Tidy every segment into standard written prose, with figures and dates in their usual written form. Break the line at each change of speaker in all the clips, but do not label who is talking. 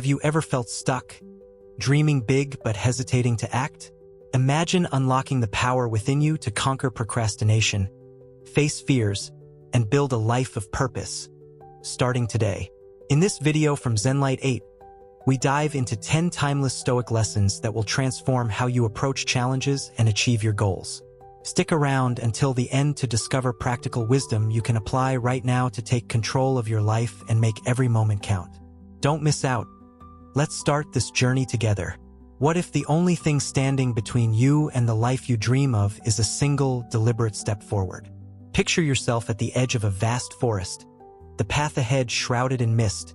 Have you ever felt stuck, dreaming big but hesitating to act? Imagine unlocking the power within you to conquer procrastination, face fears, and build a life of purpose, starting today. In this video from ZENLIGHT 8, we dive into 10 timeless Stoic lessons that will transform how you approach challenges and achieve your goals. Stick around until the end to discover practical wisdom you can apply right now to take control of your life and make every moment count. Don't miss out. Let's start this journey together. What if the only thing standing between you and the life you dream of is a single, deliberate step forward? Picture yourself at the edge of a vast forest, the path ahead shrouded in mist,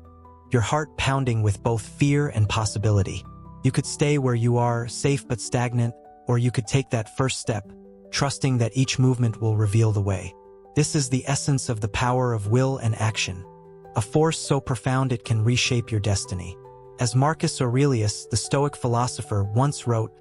your heart pounding with both fear and possibility. You could stay where you are, safe but stagnant, or you could take that first step, trusting that each movement will reveal the way. This is the essence of the power of will and action, a force so profound it can reshape your destiny. As Marcus Aurelius, the Stoic philosopher, once wrote,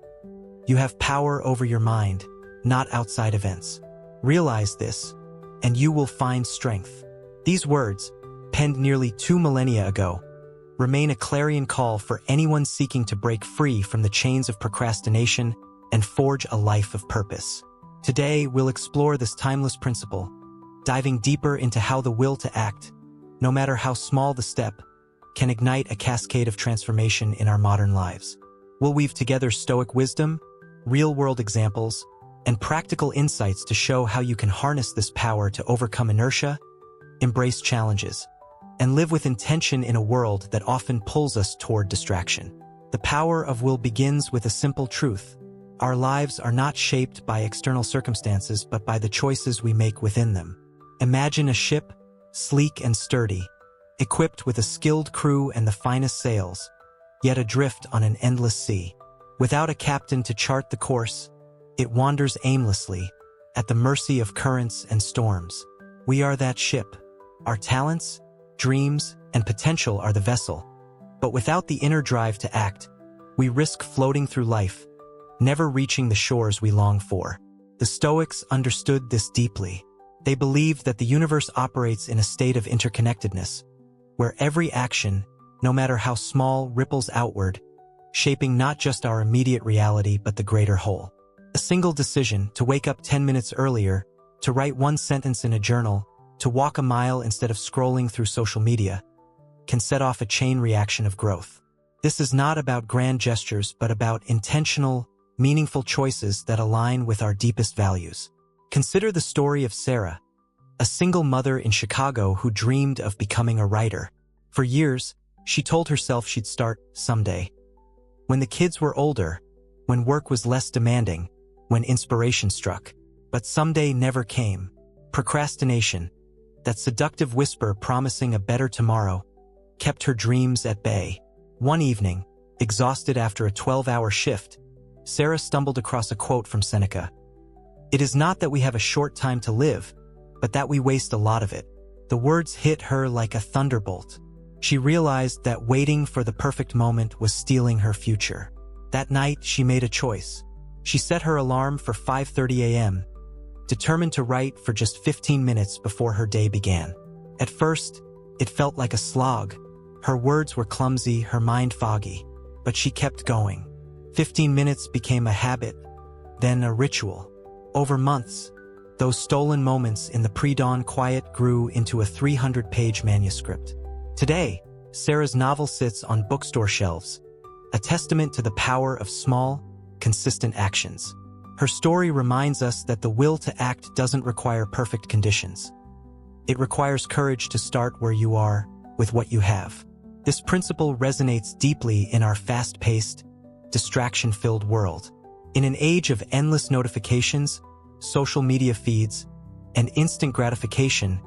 "You have power over your mind, not outside events. Realize this, and you will find strength." These words, penned nearly 2 millennia ago, remain a clarion call for anyone seeking to break free from the chains of procrastination and forge a life of purpose. Today, we'll explore this timeless principle, diving deeper into how the will to act, no matter how small the step, can ignite a cascade of transformation in our modern lives. We'll weave together Stoic wisdom, real-world examples, and practical insights to show how you can harness this power to overcome inertia, embrace challenges, and live with intention in a world that often pulls us toward distraction. The power of will begins with a simple truth. Our lives are not shaped by external circumstances but by the choices we make within them. Imagine a ship, sleek and sturdy, equipped with a skilled crew and the finest sails, yet adrift on an endless sea. Without a captain to chart the course, it wanders aimlessly, at the mercy of currents and storms. We are that ship. Our talents, dreams, and potential are the vessel. But without the inner drive to act, we risk floating through life, never reaching the shores we long for. The Stoics understood this deeply. They believed that the universe operates in a state of interconnectedness, where every action, no matter how small, ripples outward, shaping not just our immediate reality but the greater whole. A single decision, to wake up 10 minutes earlier, to write one sentence in a journal, to walk a mile instead of scrolling through social media, can set off a chain reaction of growth. This is not about grand gestures but about intentional, meaningful choices that align with our deepest values. Consider the story of Sarah, a single mother in Chicago who dreamed of becoming a writer. For years, she told herself she'd start someday. When the kids were older, when work was less demanding, when inspiration struck. But someday never came. Procrastination, that seductive whisper promising a better tomorrow, kept her dreams at bay. One evening, exhausted after a 12-hour shift, Sarah stumbled across a quote from Seneca. "It is not that we have a short time to live, but that we waste a lot of it." The words hit her like a thunderbolt. She realized that waiting for the perfect moment was stealing her future. That night, she made a choice. She set her alarm for 5:30 a.m., determined to write for just 15 minutes before her day began. At first, it felt like a slog. Her words were clumsy, her mind foggy, but she kept going. 15 minutes became a habit, then a ritual. Over months, those stolen moments in the pre-dawn quiet grew into a 300-page manuscript. Today, Sarah's novel sits on bookstore shelves, a testament to the power of small, consistent actions. Her story reminds us that the will to act doesn't require perfect conditions. It requires courage to start where you are, with what you have. This principle resonates deeply in our fast-paced, distraction-filled world. In an age of endless notifications, social media feeds, and instant gratification,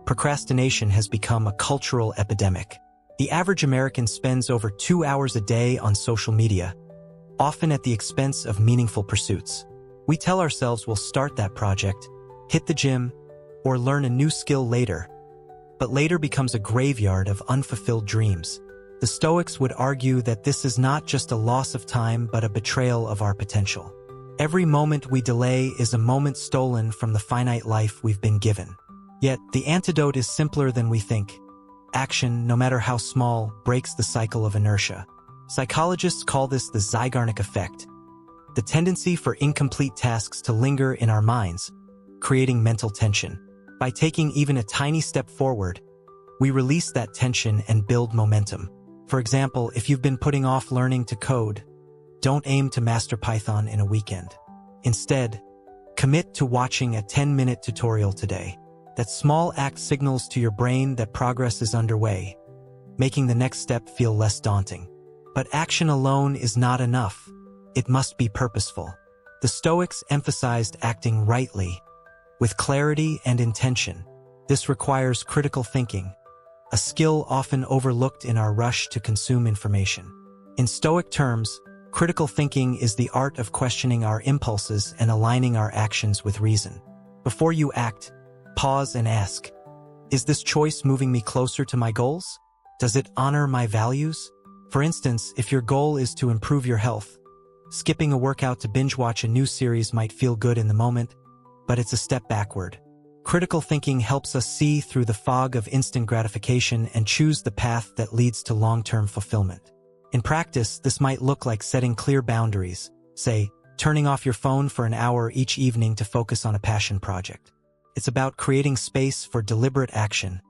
procrastination has become a cultural epidemic. The average American spends over 2 hours a day on social media, often at the expense of meaningful pursuits. We tell ourselves we'll start that project, hit the gym, or learn a new skill later, but later becomes a graveyard of unfulfilled dreams. The Stoics would argue that this is not just a loss of time but a betrayal of our potential. Every moment we delay is a moment stolen from the finite life we've been given. Yet, the antidote is simpler than we think. action, no matter how small, breaks the cycle of inertia. Psychologists call this the Zeigarnik effect, the tendency for incomplete tasks to linger in our minds, creating mental tension. By taking even a tiny step forward, we release that tension and build momentum. For example, if you've been putting off learning to code, don't aim to master Python in a weekend. Instead, commit to watching a 10-minute tutorial today. That small act signals to your brain that progress is underway, making the next step feel less daunting. But action alone is not enough. It must be purposeful. The Stoics emphasized acting rightly, with clarity and intention. This requires critical thinking, a skill often overlooked in our rush to consume information. In Stoic terms, critical thinking is the art of questioning our impulses and aligning our actions with reason. Before you act, pause and ask, is this choice moving me closer to my goals? Does it honor my values? For instance, if your goal is to improve your health, skipping a workout to binge watch a new series might feel good in the moment, but it's a step backward. Critical thinking helps us see through the fog of instant gratification and choose the path that leads to long-term fulfillment. In practice, this might look like setting clear boundaries, say, turning off your phone for an hour each evening to focus on a passion project. It's about creating space for deliberate action,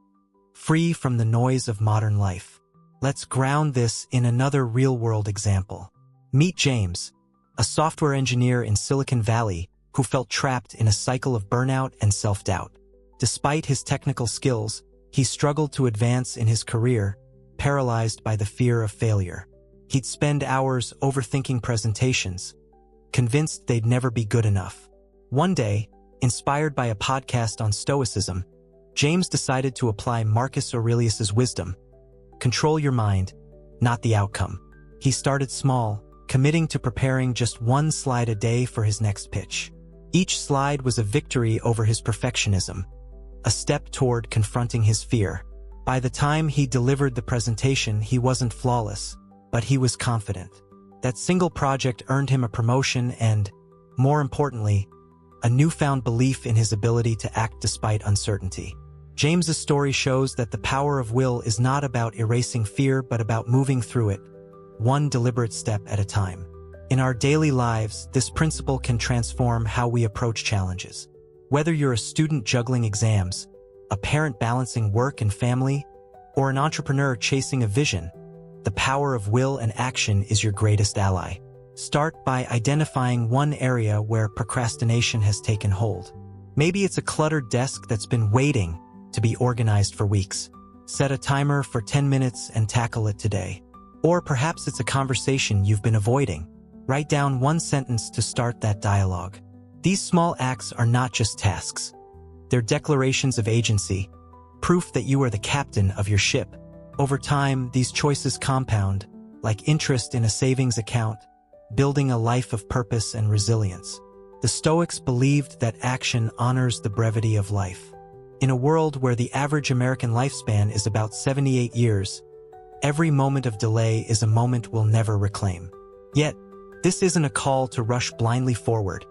free from the noise of modern life. Let's ground this in another real-world example. Meet James, a software engineer in Silicon Valley who felt trapped in a cycle of burnout and self-doubt. Despite his technical skills, he struggled to advance in his career, paralyzed by the fear of failure. He'd spend hours overthinking presentations, convinced they'd never be good enough. One day, inspired by a podcast on Stoicism, James decided to apply Marcus Aurelius's wisdom: control your mind, not the outcome. He started small, committing to preparing just one slide a day for his next pitch. Each slide was a victory over his perfectionism, a step toward confronting his fear. By the time he delivered the presentation, he wasn't flawless, but he was confident. That single project earned him a promotion and, more importantly, a newfound belief in his ability to act despite uncertainty. James's story shows that the power of will is not about erasing fear but about moving through it, one deliberate step at a time. In our daily lives, this principle can transform how we approach challenges. Whether you're a student juggling exams, a parent balancing work and family, or an entrepreneur chasing a vision, the power of will and action is your greatest ally. Start by identifying one area where procrastination has taken hold. Maybe it's a cluttered desk that's been waiting to be organized for weeks. Set a timer for 10 minutes and tackle it today. Or perhaps it's a conversation you've been avoiding. Write down one sentence to start that dialogue. These small acts are not just tasks. They're declarations of agency, proof that you are the captain of your ship. Over time, these choices compound, like interest in a savings account, building a life of purpose and resilience. The Stoics believed that action honors the brevity of life. In a world where the average American lifespan is about 78 years, every moment of delay is a moment we'll never reclaim. Yet, this isn't a call to rush blindly forward.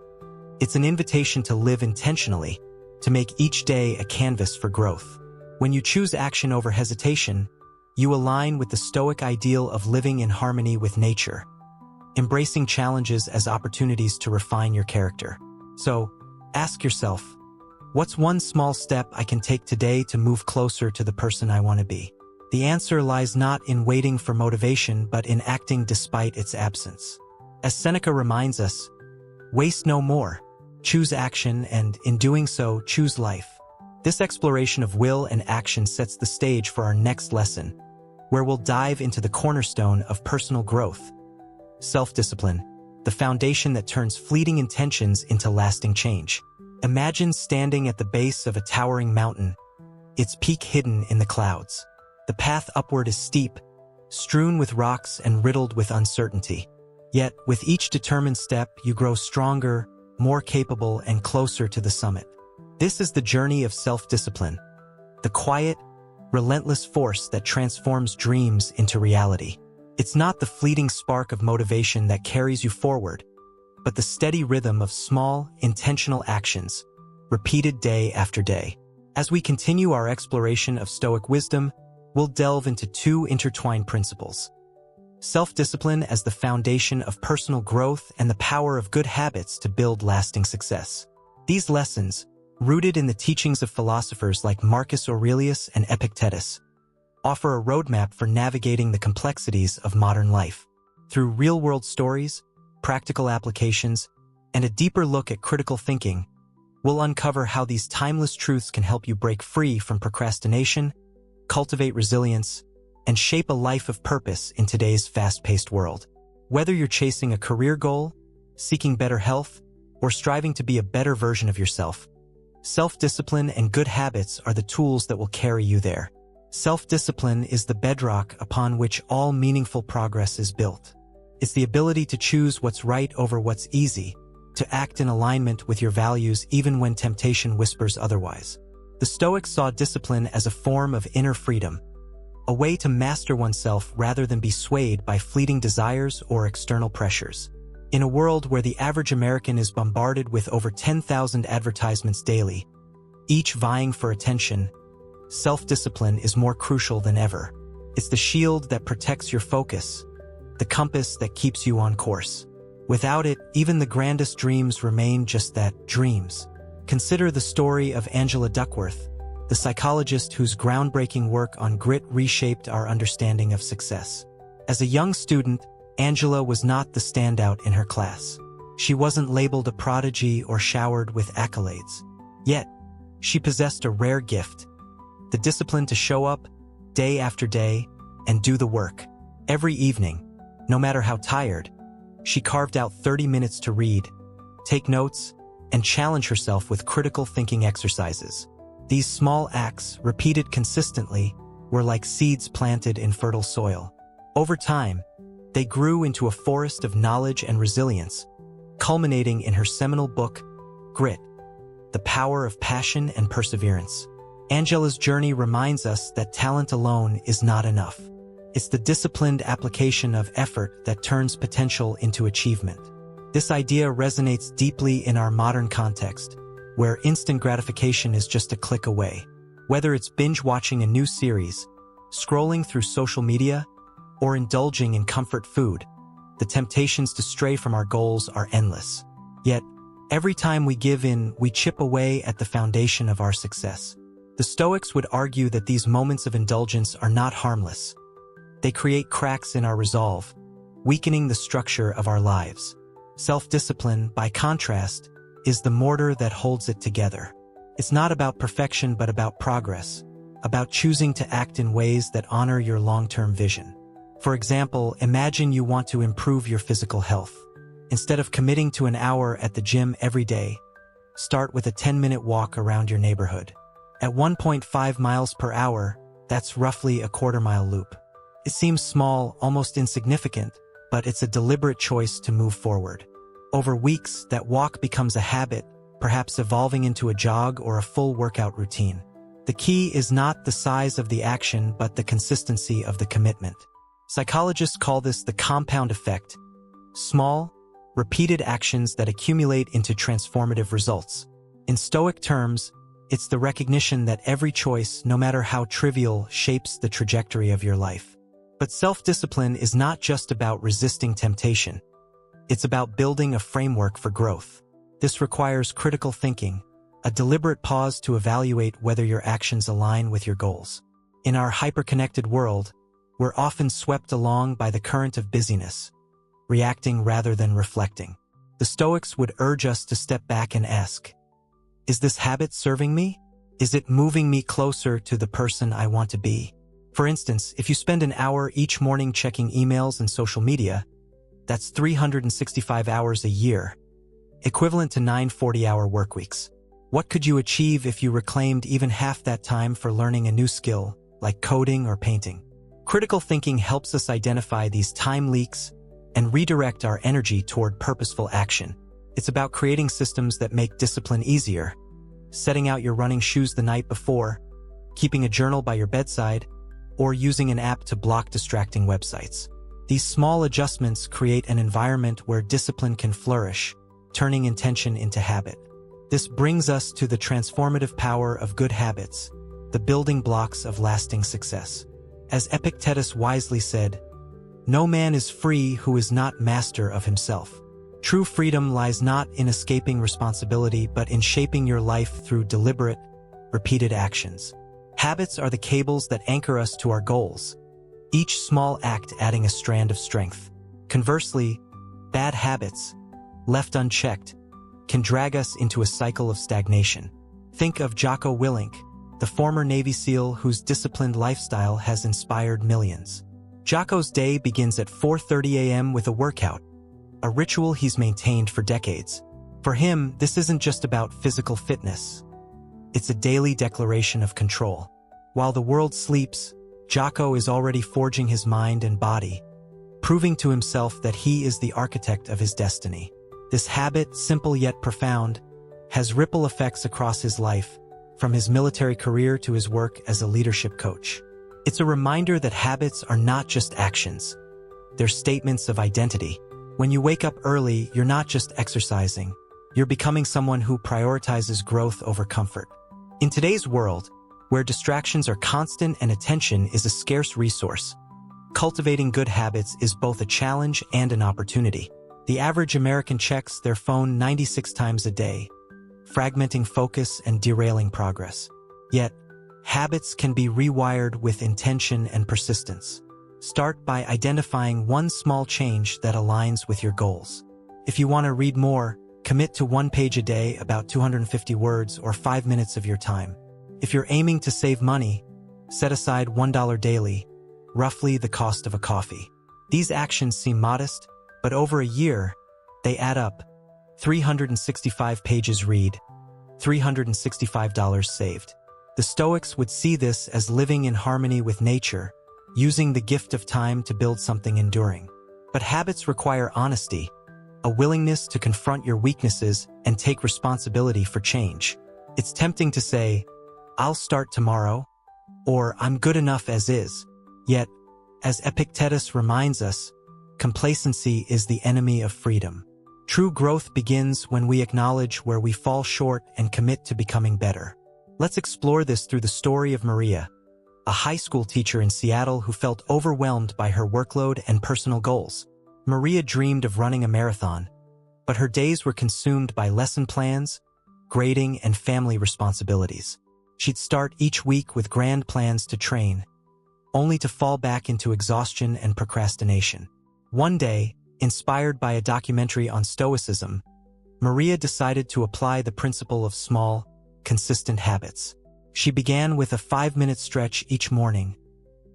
It's an invitation to live intentionally, to make each day a canvas for growth. When you choose action over hesitation, you align with the Stoic ideal of living in harmony with nature, embracing challenges as opportunities to refine your character. So, ask yourself, what's one small step I can take today to move closer to the person I want to be? The answer lies not in waiting for motivation, but in acting despite its absence. As Seneca reminds us, waste no more, choose action, and in doing so, choose life. This exploration of will and action sets the stage for our next lesson, where we'll dive into the cornerstone of personal growth: self-discipline, the foundation that turns fleeting intentions into lasting change. Imagine standing at the base of a towering mountain, its peak hidden in the clouds. The path upward is steep, strewn with rocks and riddled with uncertainty. Yet, with each determined step, you grow stronger, more capable, and closer to the summit. This is the journey of self-discipline, the quiet, relentless force that transforms dreams into reality. It's not the fleeting spark of motivation that carries you forward, but the steady rhythm of small, intentional actions, repeated day after day. As we continue our exploration of Stoic wisdom, we'll delve into two intertwined principles: self-discipline as the foundation of personal growth and the power of good habits to build lasting success. These lessons, rooted in the teachings of philosophers like Marcus Aurelius and Epictetus, offer a roadmap for navigating the complexities of modern life. Through real-world stories, practical applications, and a deeper look at critical thinking, we'll uncover how these timeless truths can help you break free from procrastination, cultivate resilience, and shape a life of purpose in today's fast-paced world. Whether you're chasing a career goal, seeking better health, or striving to be a better version of yourself, self-discipline and good habits are the tools that will carry you there. Self-discipline is the bedrock upon which all meaningful progress is built. It's the ability to choose what's right over what's easy, to act in alignment with your values even when temptation whispers otherwise. The Stoics saw discipline as a form of inner freedom, a way to master oneself rather than be swayed by fleeting desires or external pressures. In a world where the average American is bombarded with over 10,000 advertisements daily, each vying for attention, self-discipline is more crucial than ever. It's the shield that protects your focus, the compass that keeps you on course. Without it, even the grandest dreams remain just that, dreams. Consider the story of Angela Duckworth, the psychologist whose groundbreaking work on grit reshaped our understanding of success. As a young student, Angela was not the standout in her class. She wasn't labeled a prodigy or showered with accolades. Yet, she possessed a rare gift: the discipline to show up, day after day, and do the work. Every evening, no matter how tired, she carved out 30 minutes to read, take notes, and challenge herself with critical thinking exercises. These small acts, repeated consistently, were like seeds planted in fertile soil. Over time, they grew into a forest of knowledge and resilience, culminating in her seminal book, Grit: The Power of Passion and Perseverance. Angela's journey reminds us that talent alone is not enough. It's the disciplined application of effort that turns potential into achievement. This idea resonates deeply in our modern context, where instant gratification is just a click away. Whether it's binge-watching a new series, scrolling through social media, or indulging in comfort food, the temptations to stray from our goals are endless. Yet, every time we give in, we chip away at the foundation of our success. The Stoics would argue that these moments of indulgence are not harmless. They create cracks in our resolve, weakening the structure of our lives. Self-discipline, by contrast, is the mortar that holds it together. It's not about perfection but about progress, about choosing to act in ways that honor your long-term vision. For example, imagine you want to improve your physical health. Instead of committing to an hour at the gym every day, start with a 10-minute walk around your neighborhood. At 1.5 miles per hour, that's roughly a quarter-mile loop. It seems small, almost insignificant, but it's a deliberate choice to move forward. Over weeks, that walk becomes a habit, perhaps evolving into a jog or a full workout routine. The key is not the size of the action but the consistency of the commitment. Psychologists call this the compound effect: small, repeated actions that accumulate into transformative results. In Stoic terms, it's the recognition that every choice, no matter how trivial, shapes the trajectory of your life. But self-discipline is not just about resisting temptation. It's about building a framework for growth. This requires critical thinking, a deliberate pause to evaluate whether your actions align with your goals. In our hyper-connected world, we're often swept along by the current of busyness, reacting rather than reflecting. The Stoics would urge us to step back and ask, is this habit serving me? Is it moving me closer to the person I want to be? For instance, if you spend an hour each morning checking emails and social media, that's 365 hours a year, equivalent to 9 40-hour workweeks. What could you achieve if you reclaimed even half that time for learning a new skill, like coding or painting? Critical thinking helps us identify these time leaks and redirect our energy toward purposeful action. It's about creating systems that make discipline easier, setting out your running shoes the night before, keeping a journal by your bedside, or using an app to block distracting websites. These small adjustments create an environment where discipline can flourish, turning intention into habit. This brings us to the transformative power of good habits, the building blocks of lasting success. As Epictetus wisely said, "No man is free who is not master of himself." True freedom lies not in escaping responsibility, but in shaping your life through deliberate, repeated actions. Habits are the cables that anchor us to our goals, each small act adding a strand of strength. Conversely, bad habits, left unchecked, can drag us into a cycle of stagnation. Think of Jocko Willink, the former Navy SEAL whose disciplined lifestyle has inspired millions. Jocko's day begins at 4:30 a.m. with a workout, a ritual he's maintained for decades. For him, this isn't just about physical fitness. It's a daily declaration of control. While the world sleeps, Jocko is already forging his mind and body, proving to himself that he is the architect of his destiny. This habit, simple yet profound, has ripple effects across his life, from his military career to his work as a leadership coach. It's a reminder that habits are not just actions. They're statements of identity. When you wake up early, you're not just exercising. You're becoming someone who prioritizes growth over comfort. In today's world, where distractions are constant and attention is a scarce resource, cultivating good habits is both a challenge and an opportunity. The average American checks their phone 96 times a day, fragmenting focus and derailing progress. Yet, habits can be rewired with intention and persistence. Start by identifying one small change that aligns with your goals. If you want to read more, commit to 1 page a day, about 250 words or 5 minutes of your time. If you're aiming to save money, set aside $1 daily, roughly the cost of a coffee. These actions seem modest, but over a year, they add up. 365 pages read, $365 saved. The Stoics would see this as living in harmony with nature, using the gift of time to build something enduring. But habits require honesty, a willingness to confront your weaknesses and take responsibility for change. It's tempting to say, "I'll start tomorrow," or "I'm good enough as is." Yet, as Epictetus reminds us, complacency is the enemy of freedom. True growth begins when we acknowledge where we fall short and commit to becoming better. Let's explore this through the story of Maria, a high school teacher in Seattle who felt overwhelmed by her workload and personal goals. Maria dreamed of running a marathon, but her days were consumed by lesson plans, grading, and family responsibilities. She'd start each week with grand plans to train, only to fall back into exhaustion and procrastination. One day, inspired by a documentary on Stoicism, Maria decided to apply the principle of small, consistent habits. She began with a 5-minute stretch each morning,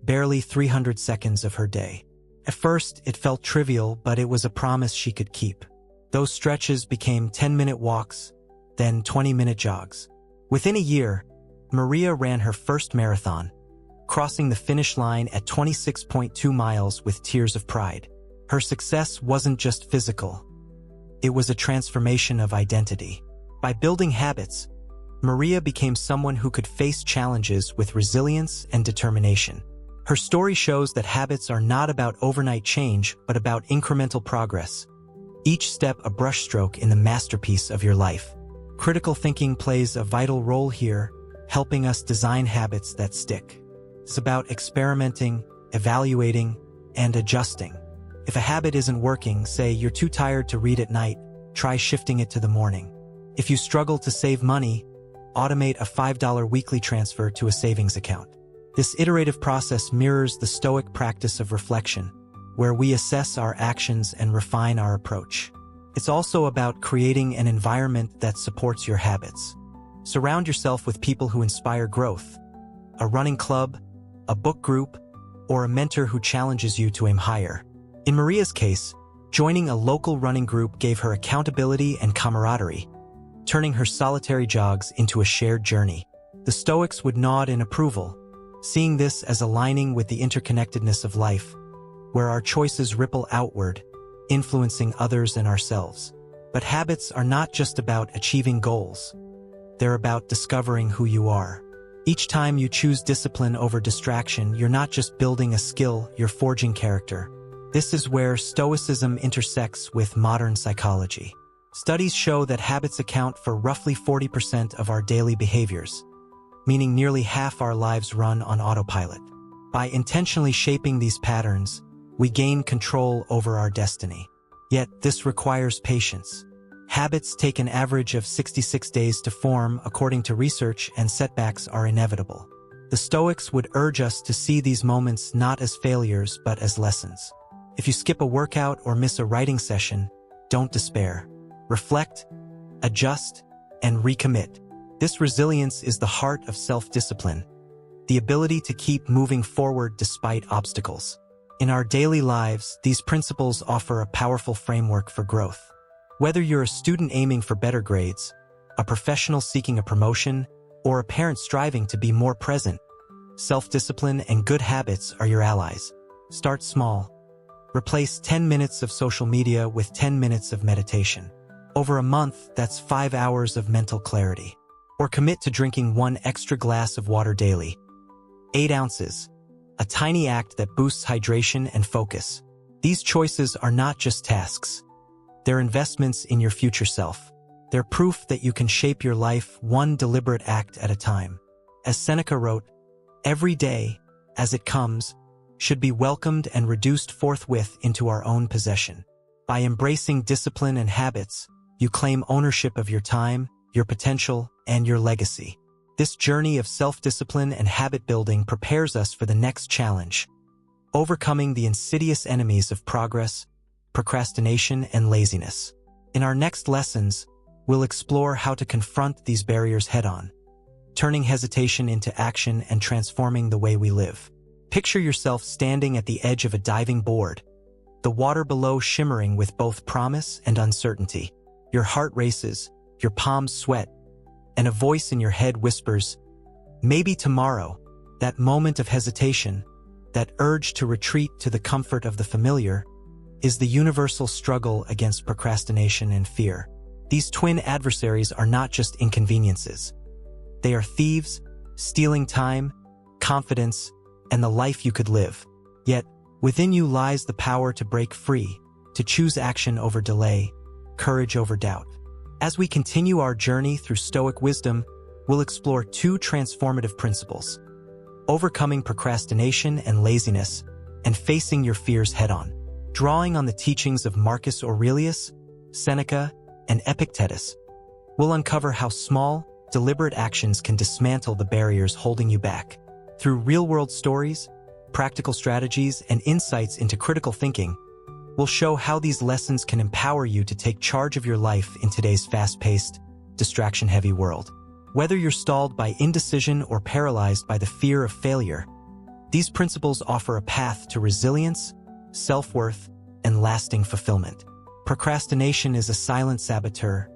barely 300 seconds of her day. At first, it felt trivial, but it was a promise she could keep. Those stretches became 10-minute walks, then 20-minute jogs. Within a year, Maria ran her first marathon, crossing the finish line at 26.2 miles with tears of pride. Her success wasn't just physical. It was a transformation of identity. By building habits, Maria became someone who could face challenges with resilience and determination. Her story shows that habits are not about overnight change, but about incremental progress. Each step a brushstroke in the masterpiece of your life. Critical thinking plays a vital role here, helping us design habits that stick. It's about experimenting, evaluating, and adjusting. If a habit isn't working, say you're too tired to read at night, try shifting it to the morning. If you struggle to save money, automate a $5 weekly transfer to a savings account. This iterative process mirrors the Stoic practice of reflection, where we assess our actions and refine our approach. It's also about creating an environment that supports your habits. Surround yourself with people who inspire growth. A running club, a book group, or a mentor who challenges you to aim higher. In Maria's case, joining a local running group gave her accountability and camaraderie, turning her solitary jogs into a shared journey. The Stoics would nod in approval, seeing this as aligning with the interconnectedness of life, where our choices ripple outward, influencing others and ourselves. But habits are not just about achieving goals. They're about discovering who you are. Each time you choose discipline over distraction, you're not just building a skill, you're forging character. This is where Stoicism intersects with modern psychology. Studies show that habits account for roughly 40% of our daily behaviors, meaning nearly half our lives run on autopilot. By intentionally shaping these patterns, we gain control over our destiny. Yet, this requires patience. Habits take an average of 66 days to form, according to research, and setbacks are inevitable. The Stoics would urge us to see these moments not as failures but as lessons. If you skip a workout or miss a writing session, don't despair. Reflect, adjust, and recommit. This resilience is the heart of self-discipline, the ability to keep moving forward despite obstacles. In our daily lives, these principles offer a powerful framework for growth. Whether you're a student aiming for better grades, a professional seeking a promotion, or a parent striving to be more present, self-discipline and good habits are your allies. Start small. Replace 10 minutes of social media with 10 minutes of meditation. Over a month, that's 5 hours of mental clarity. Or commit to drinking 1 extra glass of water daily. 8 ounces. A tiny act that boosts hydration and focus. These choices are not just tasks. They're investments in your future self. They're proof that you can shape your life one deliberate act at a time. As Seneca wrote, "Every day, as it comes, should be welcomed and reduced forthwith into our own possession." By embracing discipline and habits, you claim ownership of your time, your potential, and your legacy. This journey of self-discipline and habit building prepares us for the next challenge, overcoming the insidious enemies of progress, procrastination, and laziness. In our next lessons, we'll explore how to confront these barriers head-on, turning hesitation into action and transforming the way we live. Picture yourself standing at the edge of a diving board, the water below shimmering with both promise and uncertainty. Your heart races, your palms sweat, and a voice in your head whispers, "Maybe tomorrow." That moment of hesitation, that urge to retreat to the comfort of the familiar, is the universal struggle against procrastination and fear. These twin adversaries are not just inconveniences. They are thieves, stealing time, confidence, and the life you could live. Yet, within you lies the power to break free, to choose action over delay, courage over doubt. As we continue our journey through Stoic wisdom, we'll explore 2 transformative principles: overcoming procrastination and laziness, and facing your fears head-on. Drawing on the teachings of Marcus Aurelius, Seneca, and Epictetus, we'll uncover how small, deliberate actions can dismantle the barriers holding you back. Through real-world stories, practical strategies, and insights into critical thinking, we'll show how these lessons can empower you to take charge of your life in today's fast-paced, distraction-heavy world. Whether you're stalled by indecision or paralyzed by the fear of failure, these principles offer a path to resilience, self-worth, and lasting fulfillment. Procrastination is a silent saboteur,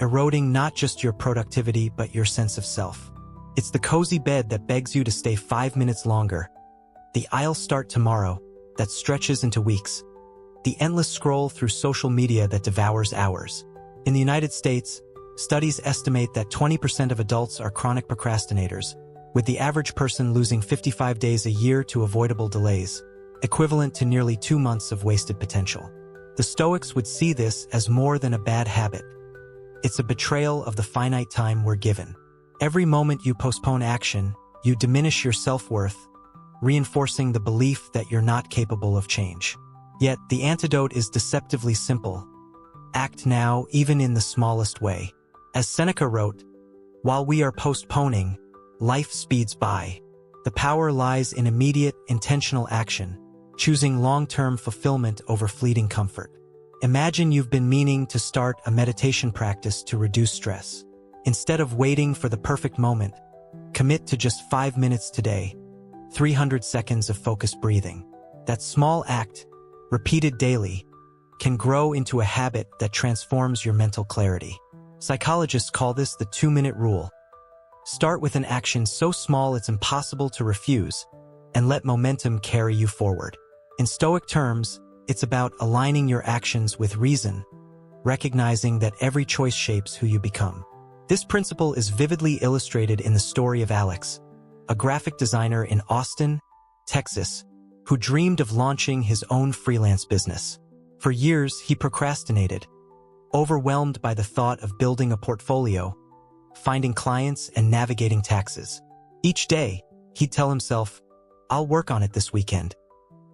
eroding not just your productivity but your sense of self. It's the cozy bed that begs you to stay 5 minutes longer, the "I'll start tomorrow" that stretches into weeks, the endless scroll through social media that devours hours. In the United States, studies estimate that 20% of adults are chronic procrastinators, with the average person losing 55 days a year to avoidable delays, equivalent to nearly 2 months of wasted potential. The Stoics would see this as more than a bad habit. It's a betrayal of the finite time we're given. Every moment you postpone action, you diminish your self-worth, reinforcing the belief that you're not capable of change. Yet, the antidote is deceptively simple. Act now, even in the smallest way. As Seneca wrote, "While we are postponing, life speeds by." The power lies in immediate, intentional action, choosing long-term fulfillment over fleeting comfort. Imagine you've been meaning to start a meditation practice to reduce stress. Instead of waiting for the perfect moment, commit to just 5 minutes today, 300 seconds of focused breathing. That small act, repeated daily, can grow into a habit that transforms your mental clarity. Psychologists call this the 2-minute rule. Start with an action so small it's impossible to refuse, and let momentum carry you forward. In Stoic terms, it's about aligning your actions with reason, recognizing that every choice shapes who you become. This principle is vividly illustrated in the story of Alex, a graphic designer in Austin, Texas, who dreamed of launching his own freelance business. For years, he procrastinated, overwhelmed by the thought of building a portfolio, finding clients, and navigating taxes. Each day, he'd tell himself, I'll work on it this weekend,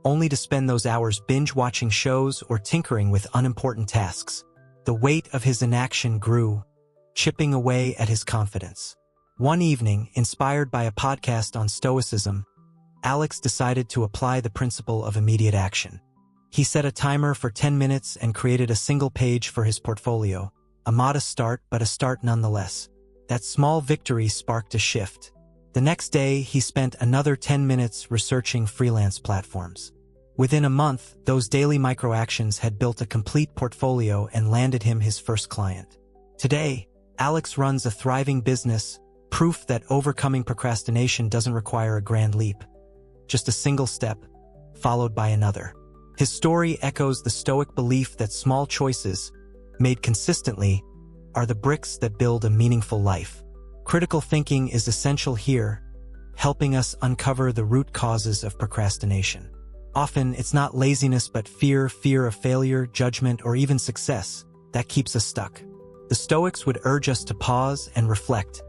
only to spend those hours binge-watching shows or tinkering with unimportant tasks. The weight of his inaction grew, chipping away at his confidence. One evening, inspired by a podcast on Stoicism, Alex decided to apply the principle of immediate action. He set a timer for 10 minutes and created a single page for his portfolio. A modest start, but a start nonetheless. That small victory sparked a shift. The next day, he spent another 10 minutes researching freelance platforms. Within a month, those daily microactions had built a complete portfolio and landed him his first client. Today, Alex runs a thriving business, proof that overcoming procrastination doesn't require a grand leap. Just a single step, followed by another. His story echoes the Stoic belief that small choices, made consistently, are the bricks that build a meaningful life. Critical thinking is essential here, helping us uncover the root causes of procrastination. Often, it's not laziness but fear of failure, judgment, or even success, that keeps us stuck. The Stoics would urge us to pause and reflect.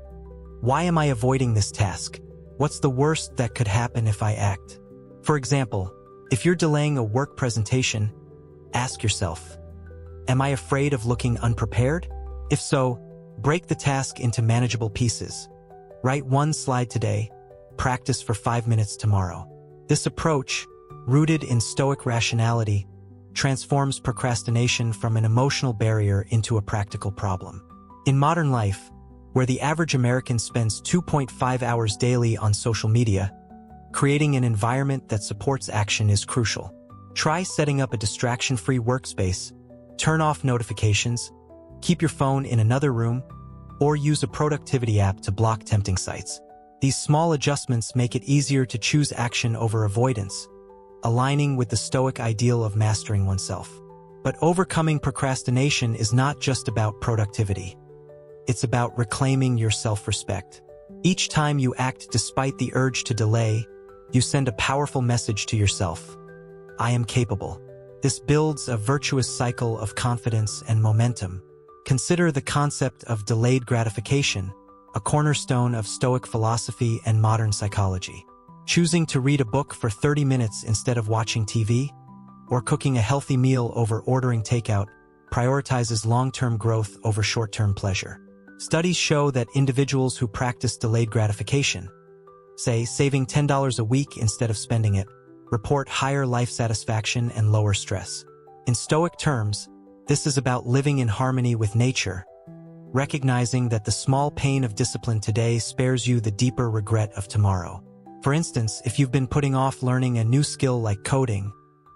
Why am I avoiding this task? What's the worst that could happen if I act? For example, if you're delaying a work presentation, ask yourself, am I afraid of looking unprepared? If so, break the task into manageable pieces. Write one slide today, practice for 5 minutes tomorrow. This approach, rooted in Stoic rationality, transforms procrastination from an emotional barrier into a practical problem. In modern life, where the average American spends 2.5 hours daily on social media, creating an environment that supports action is crucial. Try setting up a distraction-free workspace, turn off notifications, keep your phone in another room, or use a productivity app to block tempting sites. These small adjustments make it easier to choose action over avoidance, aligning with the Stoic ideal of mastering oneself. But overcoming procrastination is not just about productivity. It's about reclaiming your self-respect. Each time you act despite the urge to delay, you send a powerful message to yourself. I am capable. This builds a virtuous cycle of confidence and momentum. Consider the concept of delayed gratification, a cornerstone of Stoic philosophy and modern psychology. Choosing to read a book for 30 minutes instead of watching TV, or cooking a healthy meal over ordering takeout, prioritizes long-term growth over short-term pleasure. Studies show that individuals who practice delayed gratification, say saving $10 a week instead of spending it, report higher life satisfaction and lower stress. In Stoic terms, this is about living in harmony with nature, recognizing that the small pain of discipline today spares you the deeper regret of tomorrow. For instance, if you've been putting off learning a new skill like coding,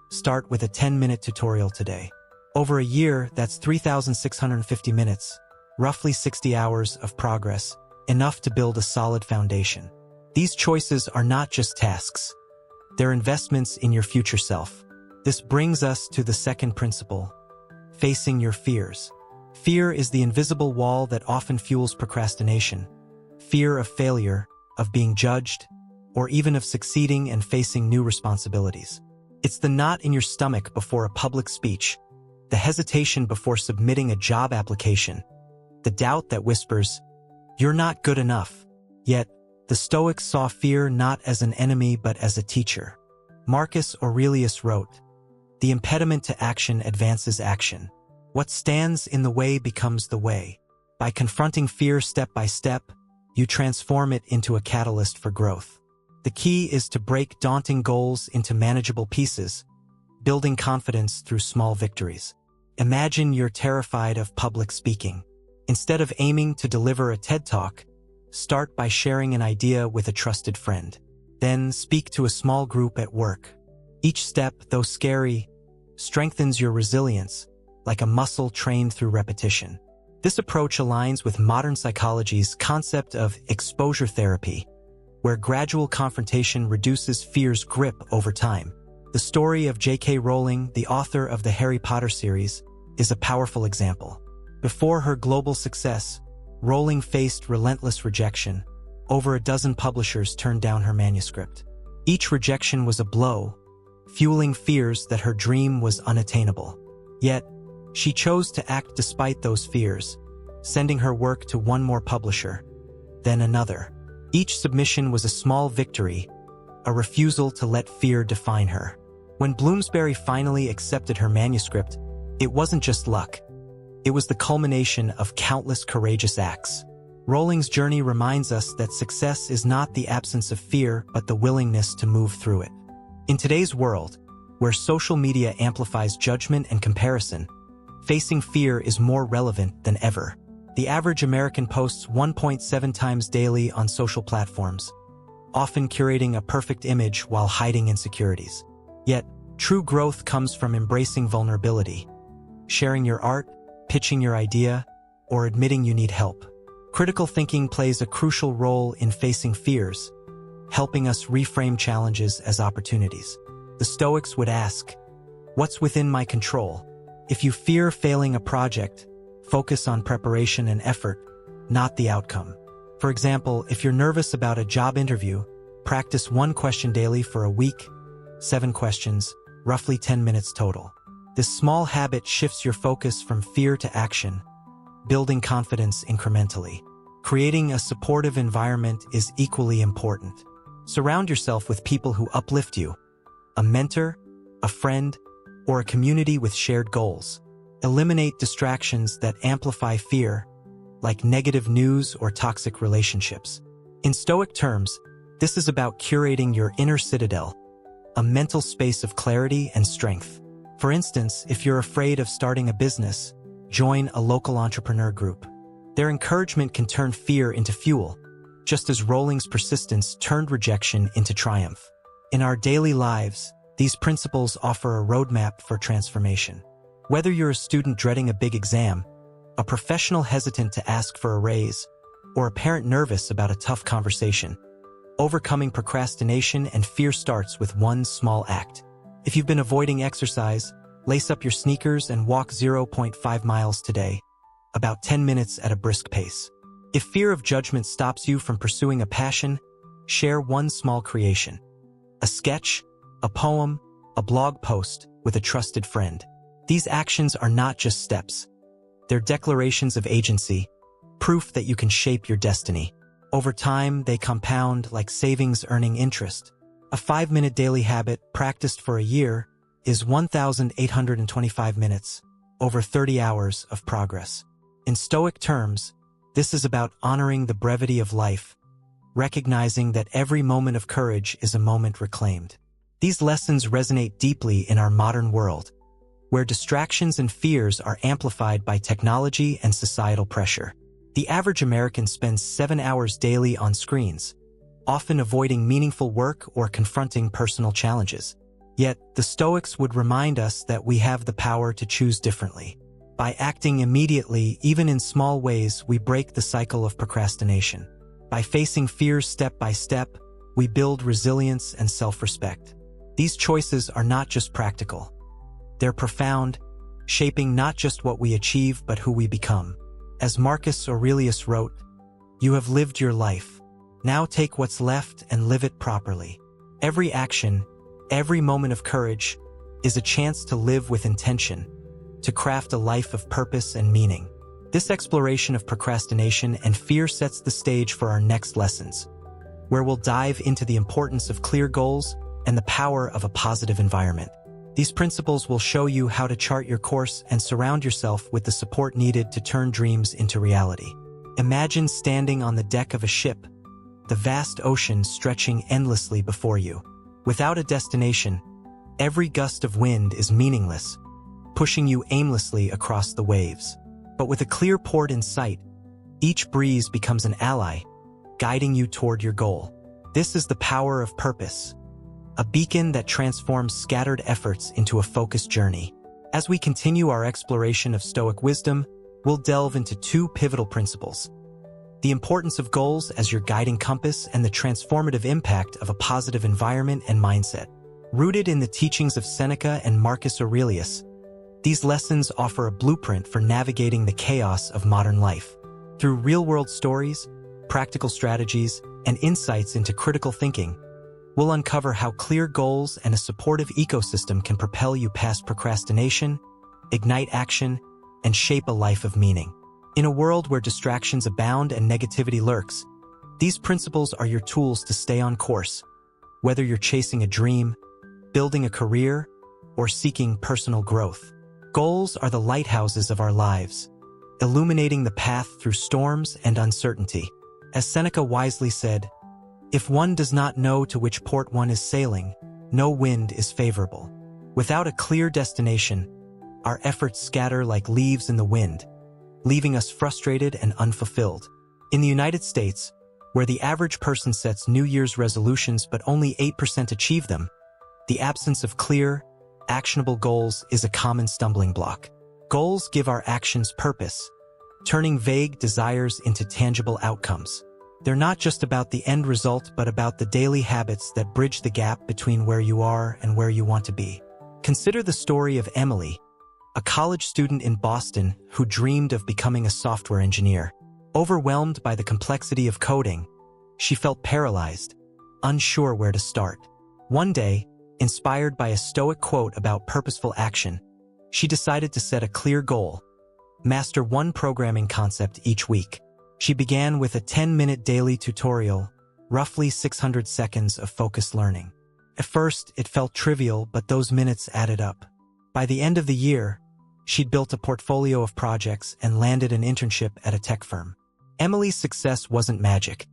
start with a 10-minute tutorial today. Over a year, that's 3,650 minutes, roughly 60 hours of progress, enough to build a solid foundation. These choices are not just tasks. They're investments in your future self. This brings us to the second principle, facing your fears. Fear is the invisible wall that often fuels procrastination. Fear of failure, of being judged, or even of succeeding and facing new responsibilities. It's the knot in your stomach before a public speech, the hesitation before submitting a job application, the doubt that whispers, "You're not good enough." Yet, the Stoics saw fear not as an enemy but as a teacher. Marcus Aurelius wrote, "The impediment to action advances action. What stands in the way becomes the way." By confronting fear step by step, you transform it into a catalyst for growth. The key is to break daunting goals into manageable pieces, building confidence through small victories. Imagine you're terrified of public speaking. Instead of aiming to deliver a TED Talk, start by sharing an idea with a trusted friend. Then speak to a small group at work. Each step, though scary, strengthens your resilience, like a muscle trained through repetition. This approach aligns with modern psychology's concept of exposure therapy, where gradual confrontation reduces fear's grip over time. The story of J.K. Rowling, the author of the Harry Potter series, is a powerful example. Before her global success, Rowling faced relentless rejection. Over a dozen publishers turned down her manuscript. Each rejection was a blow, fueling fears that her dream was unattainable. Yet, she chose to act despite those fears, sending her work to one more publisher, then another. Each submission was a small victory, a refusal to let fear define her. When Bloomsbury finally accepted her manuscript, it wasn't just luck. It was the culmination of countless courageous acts. Rowling's journey reminds us that success is not the absence of fear, but the willingness to move through it. In today's world, where social media amplifies judgment and comparison, facing fear is more relevant than ever. The average American posts 1.7 times daily on social platforms, often curating a perfect image while hiding insecurities. Yet, true growth comes from embracing vulnerability, sharing your art, pitching your idea, or admitting you need help. Critical thinking plays a crucial role in facing fears, helping us reframe challenges as opportunities. The Stoics would ask, "What's within my control?" If you fear failing a project, focus on preparation and effort, not the outcome. For example, if you're nervous about a job interview, practice one question daily for a week, 7 questions, roughly 10 minutes total. This small habit shifts your focus from fear to action, building confidence incrementally. Creating a supportive environment is equally important. Surround yourself with people who uplift you, a mentor, a friend, or a community with shared goals. Eliminate distractions that amplify fear, like negative news or toxic relationships. In Stoic terms, this is about curating your inner citadel, a mental space of clarity and strength. For instance, if you're afraid of starting a business, join a local entrepreneur group. Their encouragement can turn fear into fuel, just as Rowling's persistence turned rejection into triumph. In our daily lives, these principles offer a roadmap for transformation. Whether you're a student dreading a big exam, a professional hesitant to ask for a raise, or a parent nervous about a tough conversation, overcoming procrastination and fear starts with one small act. If you've been avoiding exercise, lace up your sneakers and walk 0.5 miles today, about 10 minutes at a brisk pace. If fear of judgment stops you from pursuing a passion, share one small creation. A sketch, a poem, a blog post with a trusted friend. These actions are not just steps. They're declarations of agency, proof that you can shape your destiny. Over time, they compound like savings earning interest. A 5-minute daily habit practiced for a year is 1,825 minutes, over 30 hours of progress. In Stoic terms, this is about honoring the brevity of life, recognizing that every moment of courage is a moment reclaimed. These lessons resonate deeply in our modern world, where distractions and fears are amplified by technology and societal pressure. The average American spends 7 hours daily on screens, often avoiding meaningful work or confronting personal challenges. Yet, the Stoics would remind us that we have the power to choose differently. By acting immediately, even in small ways, we break the cycle of procrastination. By facing fears step by step, we build resilience and self-respect. These choices are not just practical. They're profound, shaping not just what we achieve but who we become. As Marcus Aurelius wrote, "You have lived your life. Now take what's left and live it properly." Every action, every moment of courage, is a chance to live with intention, to craft a life of purpose and meaning. This exploration of procrastination and fear sets the stage for our next lessons, where we'll dive into the importance of clear goals and the power of a positive environment. These principles will show you how to chart your course and surround yourself with the support needed to turn dreams into reality. Imagine standing on the deck of a ship, the vast ocean stretching endlessly before you. Without a destination, every gust of wind is meaningless, pushing you aimlessly across the waves. But with a clear port in sight, each breeze becomes an ally, guiding you toward your goal. This is the power of purpose, a beacon that transforms scattered efforts into a focused journey. As we continue our exploration of Stoic wisdom, we'll delve into 2 pivotal principles: the importance of goals as your guiding compass and the transformative impact of a positive environment and mindset. Rooted in the teachings of Seneca and Marcus Aurelius, these lessons offer a blueprint for navigating the chaos of modern life. Through real-world stories, practical strategies, and insights into critical thinking, we'll uncover how clear goals and a supportive ecosystem can propel you past procrastination, ignite action, and shape a life of meaning. In a world where distractions abound and negativity lurks, these principles are your tools to stay on course, whether you're chasing a dream, building a career, or seeking personal growth. Goals are the lighthouses of our lives, illuminating the path through storms and uncertainty. As Seneca wisely said, "If one does not know to which port one is sailing, no wind is favorable." Without a clear destination, our efforts scatter like leaves in the wind, leaving us frustrated and unfulfilled. In the United States, where the average person sets New Year's resolutions but only 8% achieve them, the absence of clear, actionable goals is a common stumbling block. Goals give our actions purpose, turning vague desires into tangible outcomes. They're not just about the end result but about the daily habits that bridge the gap between where you are and where you want to be. Consider the story of Emily, a college student in Boston who dreamed of becoming a software engineer. Overwhelmed by the complexity of coding, she felt paralyzed, unsure where to start. One day, inspired by a Stoic quote about purposeful action, she decided to set a clear goal: master one programming concept each week. She began with a 10-minute daily tutorial, roughly 600 seconds of focused learning. At first, it felt trivial, but those minutes added up. By the end of the year, she'd built a portfolio of projects and landed an internship at a tech firm. Emily's success wasn't magic.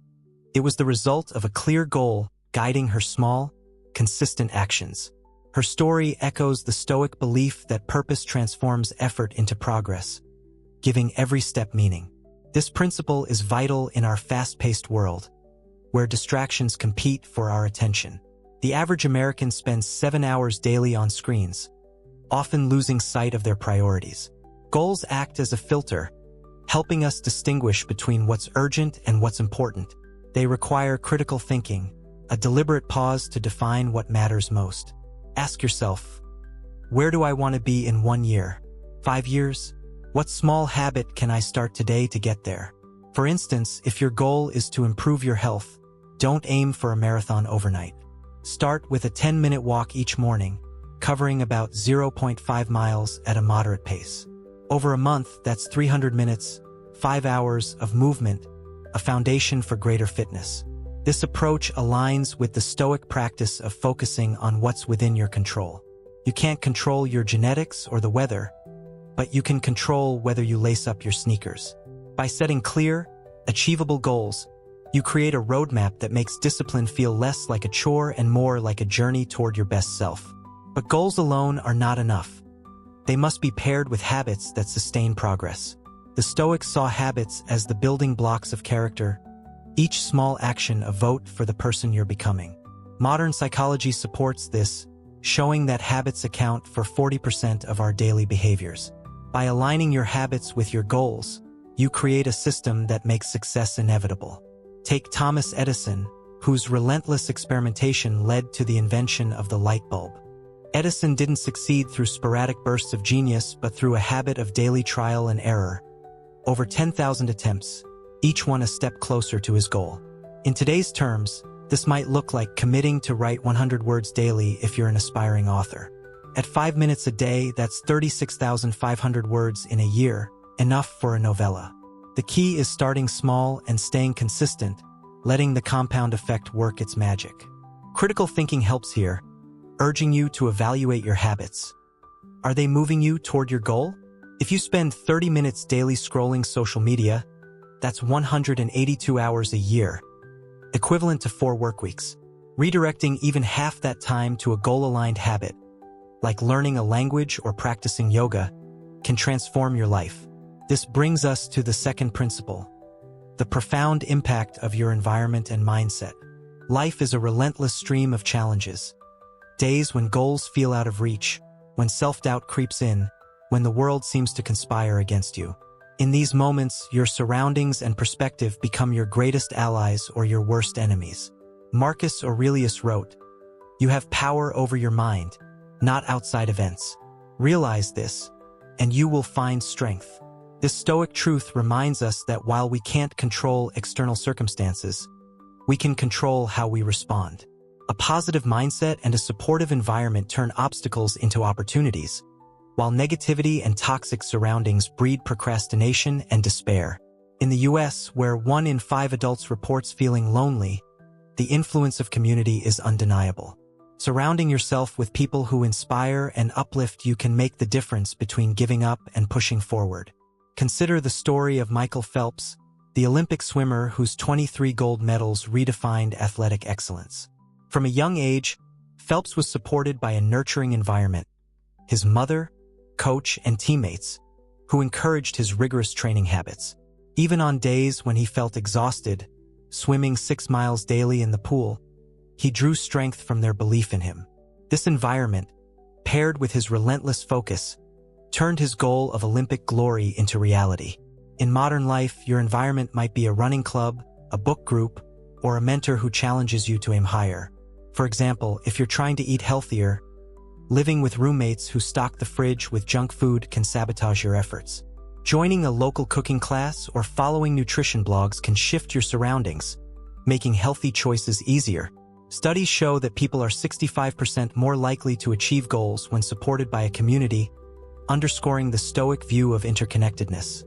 It was the result of a clear goal guiding her small, consistent actions. Her story echoes the Stoic belief that purpose transforms effort into progress, giving every step meaning. This principle is vital in our fast-paced world, where distractions compete for our attention. The average American spends 7 hours daily on screens, often losing sight of their priorities. Goals act as a filter, helping us distinguish between what's urgent and what's important. They require critical thinking, a deliberate pause to define what matters most. Ask yourself, where do I want to be in 1 year, 5 years? What small habit can I start today to get there? For instance, if your goal is to improve your health, don't aim for a marathon overnight. Start with a 10-minute walk each morning, covering about 0.5 miles at a moderate pace. Over a month, that's 300 minutes, 5 hours of movement, a foundation for greater fitness. This approach aligns with the Stoic practice of focusing on what's within your control. You can't control your genetics or the weather, but you can control whether you lace up your sneakers. By setting clear, achievable goals, you create a roadmap that makes discipline feel less like a chore and more like a journey toward your best self. But goals alone are not enough. They must be paired with habits that sustain progress. The Stoics saw habits as the building blocks of character, each small action a vote for the person you're becoming. Modern psychology supports this, showing that habits account for 40% of our daily behaviors. By aligning your habits with your goals, you create a system that makes success inevitable. Take Thomas Edison, whose relentless experimentation led to the invention of the light bulb. Edison didn't succeed through sporadic bursts of genius, but through a habit of daily trial and error. Over 10,000 attempts, each one a step closer to his goal. In today's terms, this might look like committing to write 100 words daily if you're an aspiring author. At 5 minutes a day, that's 36,500 words in a year, enough for a novella. The key is starting small and staying consistent, letting the compound effect work its magic. Critical thinking helps here, urging you to evaluate your habits. Are they moving you toward your goal? If you spend 30 minutes daily scrolling social media, that's 182 hours a year, equivalent to 4 work weeks. Redirecting even half that time to a goal-aligned habit, like learning a language or practicing yoga, can transform your life. This brings us to the second principle, the profound impact of your environment and mindset. Life is a relentless stream of challenges. Days when goals feel out of reach, when self-doubt creeps in, when the world seems to conspire against you. In these moments, your surroundings and perspective become your greatest allies or your worst enemies. Marcus Aurelius wrote, "You have power over your mind, not outside events. Realize this, and you will find strength." This Stoic truth reminds us that while we can't control external circumstances, we can control how we respond. A positive mindset and a supportive environment turn obstacles into opportunities, while negativity and toxic surroundings breed procrastination and despair. In the US, where 1 in 5 adults reports feeling lonely, the influence of community is undeniable. Surrounding yourself with people who inspire and uplift you can make the difference between giving up and pushing forward. Consider the story of Michael Phelps, the Olympic swimmer whose 23 gold medals redefined athletic excellence. From a young age, Phelps was supported by a nurturing environment, his mother, coach, and teammates, who encouraged his rigorous training habits. Even on days when he felt exhausted, swimming 6 miles daily in the pool, he drew strength from their belief in him. This environment, paired with his relentless focus, turned his goal of Olympic glory into reality. In modern life, your environment might be a running club, a book group, or a mentor who challenges you to aim higher. For example, if you're trying to eat healthier, living with roommates who stock the fridge with junk food can sabotage your efforts. Joining a local cooking class or following nutrition blogs can shift your surroundings, making healthy choices easier. Studies show that people are 65% more likely to achieve goals when supported by a community, underscoring the Stoic view of interconnectedness.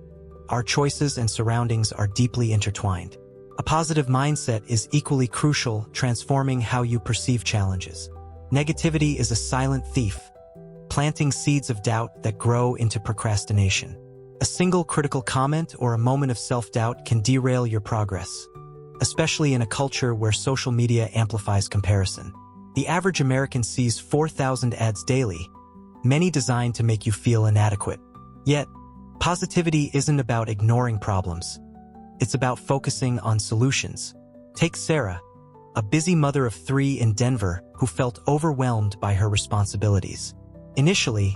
Our choices and surroundings are deeply intertwined. A positive mindset is equally crucial, transforming how you perceive challenges. Negativity is a silent thief, planting seeds of doubt that grow into procrastination. A single critical comment or a moment of self-doubt can derail your progress, especially in a culture where social media amplifies comparison. The average American sees 4,000 ads daily, many designed to make you feel inadequate. Yet, positivity isn't about ignoring problems. It's about focusing on solutions. Take Sarah, a busy mother of 3 in Denver who felt overwhelmed by her responsibilities. Initially,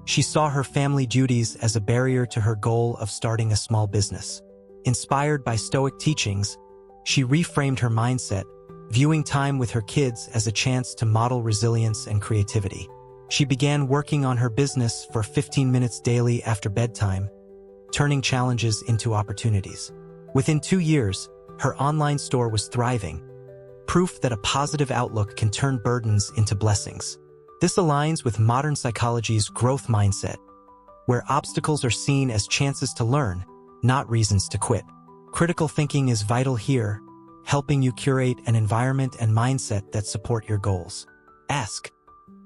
she saw her family duties as a barrier to her goal of starting a small business. Inspired by Stoic teachings, she reframed her mindset, viewing time with her kids as a chance to model resilience and creativity. She began working on her business for 15 minutes daily after bedtime, turning challenges into opportunities. Within 2 years, her online store was thriving, proof that a positive outlook can turn burdens into blessings. This aligns with modern psychology's growth mindset, where obstacles are seen as chances to learn, not reasons to quit. Critical thinking is vital here, helping you curate an environment and mindset that support your goals. Ask,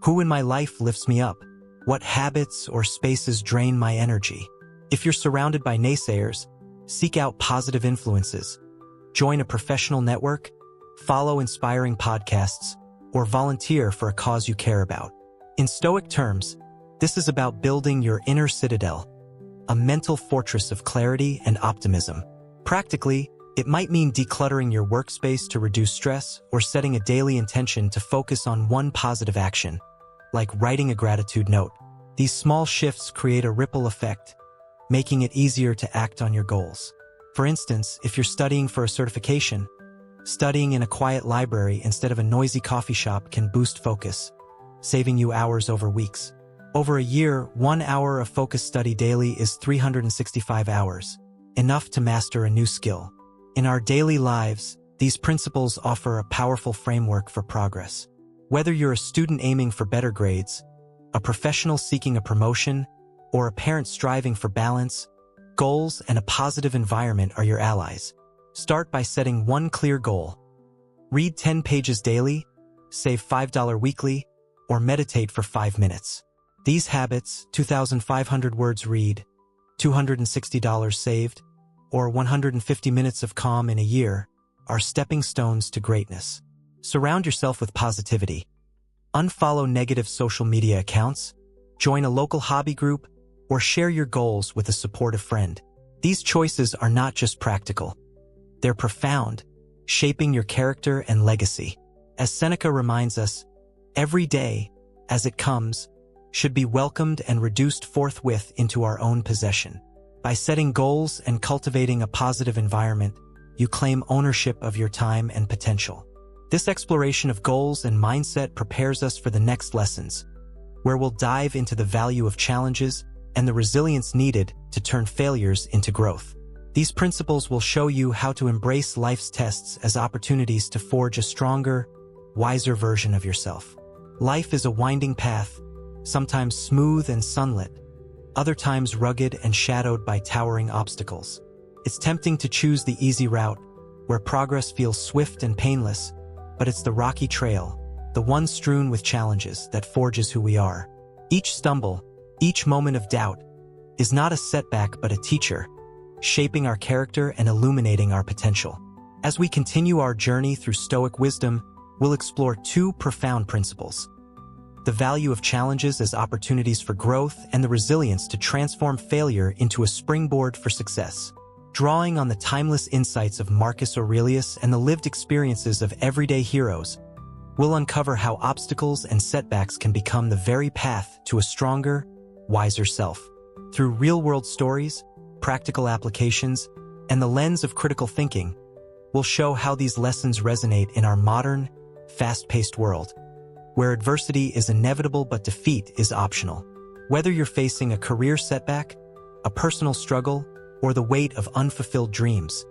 who in my life lifts me up? What habits or spaces drain my energy? If you're surrounded by naysayers, seek out positive influences. Join a professional network, follow inspiring podcasts, or volunteer for a cause you care about. In Stoic terms, this is about building your inner citadel, a mental fortress of clarity and optimism. Practically, it might mean decluttering your workspace to reduce stress or setting a daily intention to focus on one positive action, like writing a gratitude note. These small shifts create a ripple effect, making it easier to act on your goals. For instance, if you're studying for a certification, studying in a quiet library instead of a noisy coffee shop can boost focus, saving you hours over weeks. Over a year, 1 hour of focused study daily is 365 hours, enough to master a new skill. In our daily lives, these principles offer a powerful framework for progress. Whether you're a student aiming for better grades, a professional seeking a promotion, or a parent striving for balance, goals and a positive environment are your allies. Start by setting one clear goal. Read 10 pages daily, save $5 weekly, or meditate for 5 minutes. These habits, 2,500 words read, $260 saved, or 150 minutes of calm in a year, are stepping stones to greatness. Surround yourself with positivity. Unfollow negative social media accounts, join a local hobby group, or share your goals with a supportive friend. These choices are not just practical. They're profound, shaping your character and legacy. As Seneca reminds us, every day, as it comes, should be welcomed and reduced forthwith into our own possession. By setting goals and cultivating a positive environment, you claim ownership of your time and potential. This exploration of goals and mindset prepares us for the next lessons, where we'll dive into the value of challenges and the resilience needed to turn failures into growth. These principles will show you how to embrace life's tests as opportunities to forge a stronger, wiser version of yourself. Life is a winding path, sometimes smooth and sunlit, other times rugged and shadowed by towering obstacles. It's tempting to choose the easy route, where progress feels swift and painless, but it's the rocky trail, the one strewn with challenges, that forges who we are. Each stumble, each moment of doubt, is not a setback but a teacher, shaping our character and illuminating our potential. As we continue our journey through Stoic wisdom, we'll explore two profound principles: the value of challenges as opportunities for growth and the resilience to transform failure into a springboard for success. Drawing on the timeless insights of Marcus Aurelius and the lived experiences of everyday heroes, we'll uncover how obstacles and setbacks can become the very path to a stronger, wiser self. Through real-world stories, practical applications, and the lens of critical thinking, we'll show how these lessons resonate in our modern, fast-paced world, where adversity is inevitable but defeat is optional. Whether you're facing a career setback, a personal struggle, or the weight of unfulfilled dreams,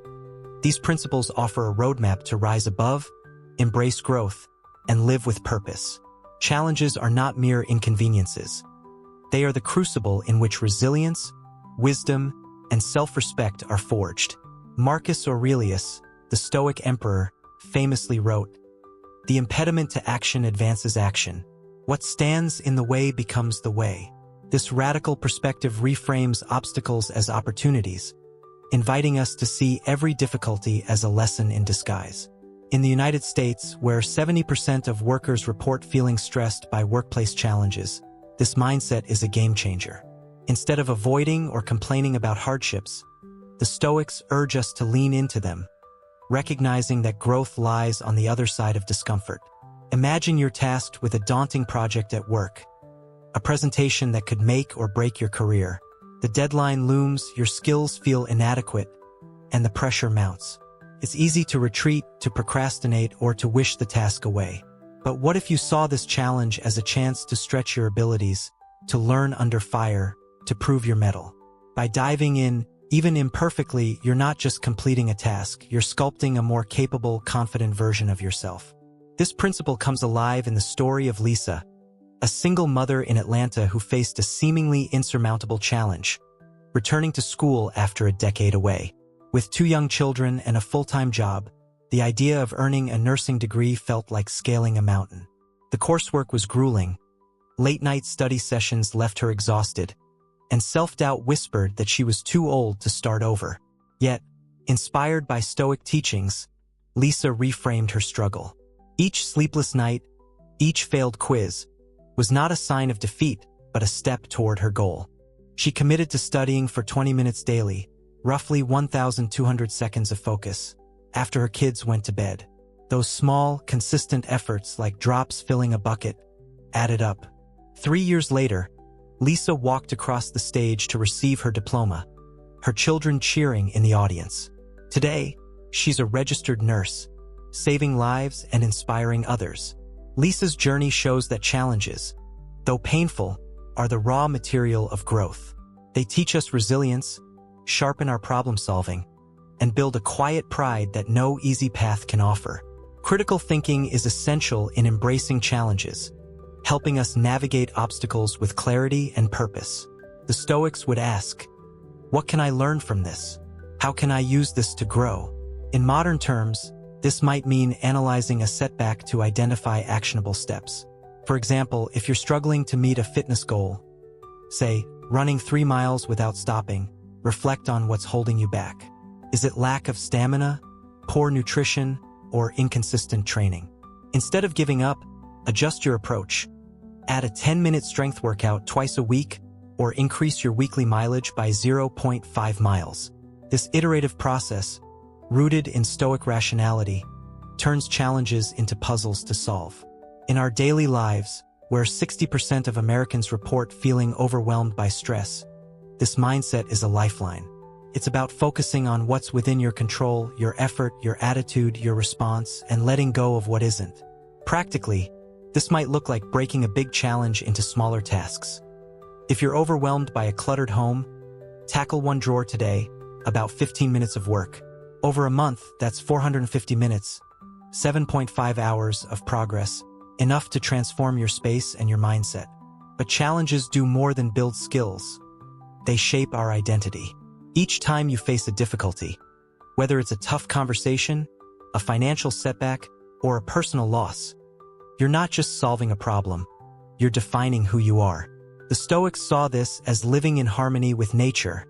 these principles offer a roadmap to rise above, embrace growth, and live with purpose. Challenges are not mere inconveniences. They are the crucible in which resilience, wisdom, and self-respect are forged. Marcus Aurelius, the Stoic emperor, famously wrote, "The impediment to action advances action. What stands in the way becomes the way." This radical perspective reframes obstacles as opportunities, inviting us to see every difficulty as a lesson in disguise. In the United States, where 70% of workers report feeling stressed by workplace challenges, this mindset is a game changer. Instead of avoiding or complaining about hardships, the Stoics urge us to lean into them, recognizing that growth lies on the other side of discomfort. Imagine you're tasked with a daunting project at work, a presentation that could make or break your career. The deadline looms, your skills feel inadequate, and the pressure mounts. It's easy to retreat, to procrastinate, or to wish the task away. But what if you saw this challenge as a chance to stretch your abilities, to learn under fire, to prove your mettle? By diving in, even imperfectly, you're not just completing a task, you're sculpting a more capable, confident version of yourself. This principle comes alive in the story of Lisa, a single mother in Atlanta who faced a seemingly insurmountable challenge, returning to school after a decade away. With 2 young children and a full-time job, the idea of earning a nursing degree felt like scaling a mountain. The coursework was grueling, late-night study sessions left her exhausted, and self-doubt whispered that she was too old to start over. Yet, inspired by Stoic teachings, Lisa reframed her struggle. Each sleepless night, each failed quiz, was not a sign of defeat, but a step toward her goal. She committed to studying for 20 minutes daily, roughly 1,200 seconds of focus, after her kids went to bed. Those small, consistent efforts, like drops filling a bucket, added up. 3 years later, Lisa walked across the stage to receive her diploma, her children cheering in the audience. Today, she's a registered nurse, saving lives and inspiring others. Lisa's journey shows that challenges, though painful, are the raw material of growth. They teach us resilience, sharpen our problem-solving, and build a quiet pride that no easy path can offer. Critical thinking is essential in embracing challenges, helping us navigate obstacles with clarity and purpose. The Stoics would ask, "What can I learn from this? How can I use this to grow?" In modern terms, this might mean analyzing a setback to identify actionable steps. For example, if you're struggling to meet a fitness goal, say, running 3 miles without stopping, reflect on what's holding you back. Is it lack of stamina, poor nutrition, or inconsistent training? Instead of giving up, adjust your approach. Add a 10-minute strength workout twice a week, or increase your weekly mileage by 0.5 miles. This iterative process, rooted in Stoic rationality, turns challenges into puzzles to solve. In our daily lives, where 60% of Americans report feeling overwhelmed by stress, this mindset is a lifeline. It's about focusing on what's within your control, your effort, your attitude, your response, and letting go of what isn't. Practically, this might look like breaking a big challenge into smaller tasks. If you're overwhelmed by a cluttered home, tackle 1 drawer today, about 15 minutes of work. Over a month, that's 450 minutes, 7.5 hours of progress, enough to transform your space and your mindset. But challenges do more than build skills. They shape our identity. Each time you face a difficulty, whether it's a tough conversation, a financial setback, or a personal loss, you're not just solving a problem, you're defining who you are. The Stoics saw this as living in harmony with nature,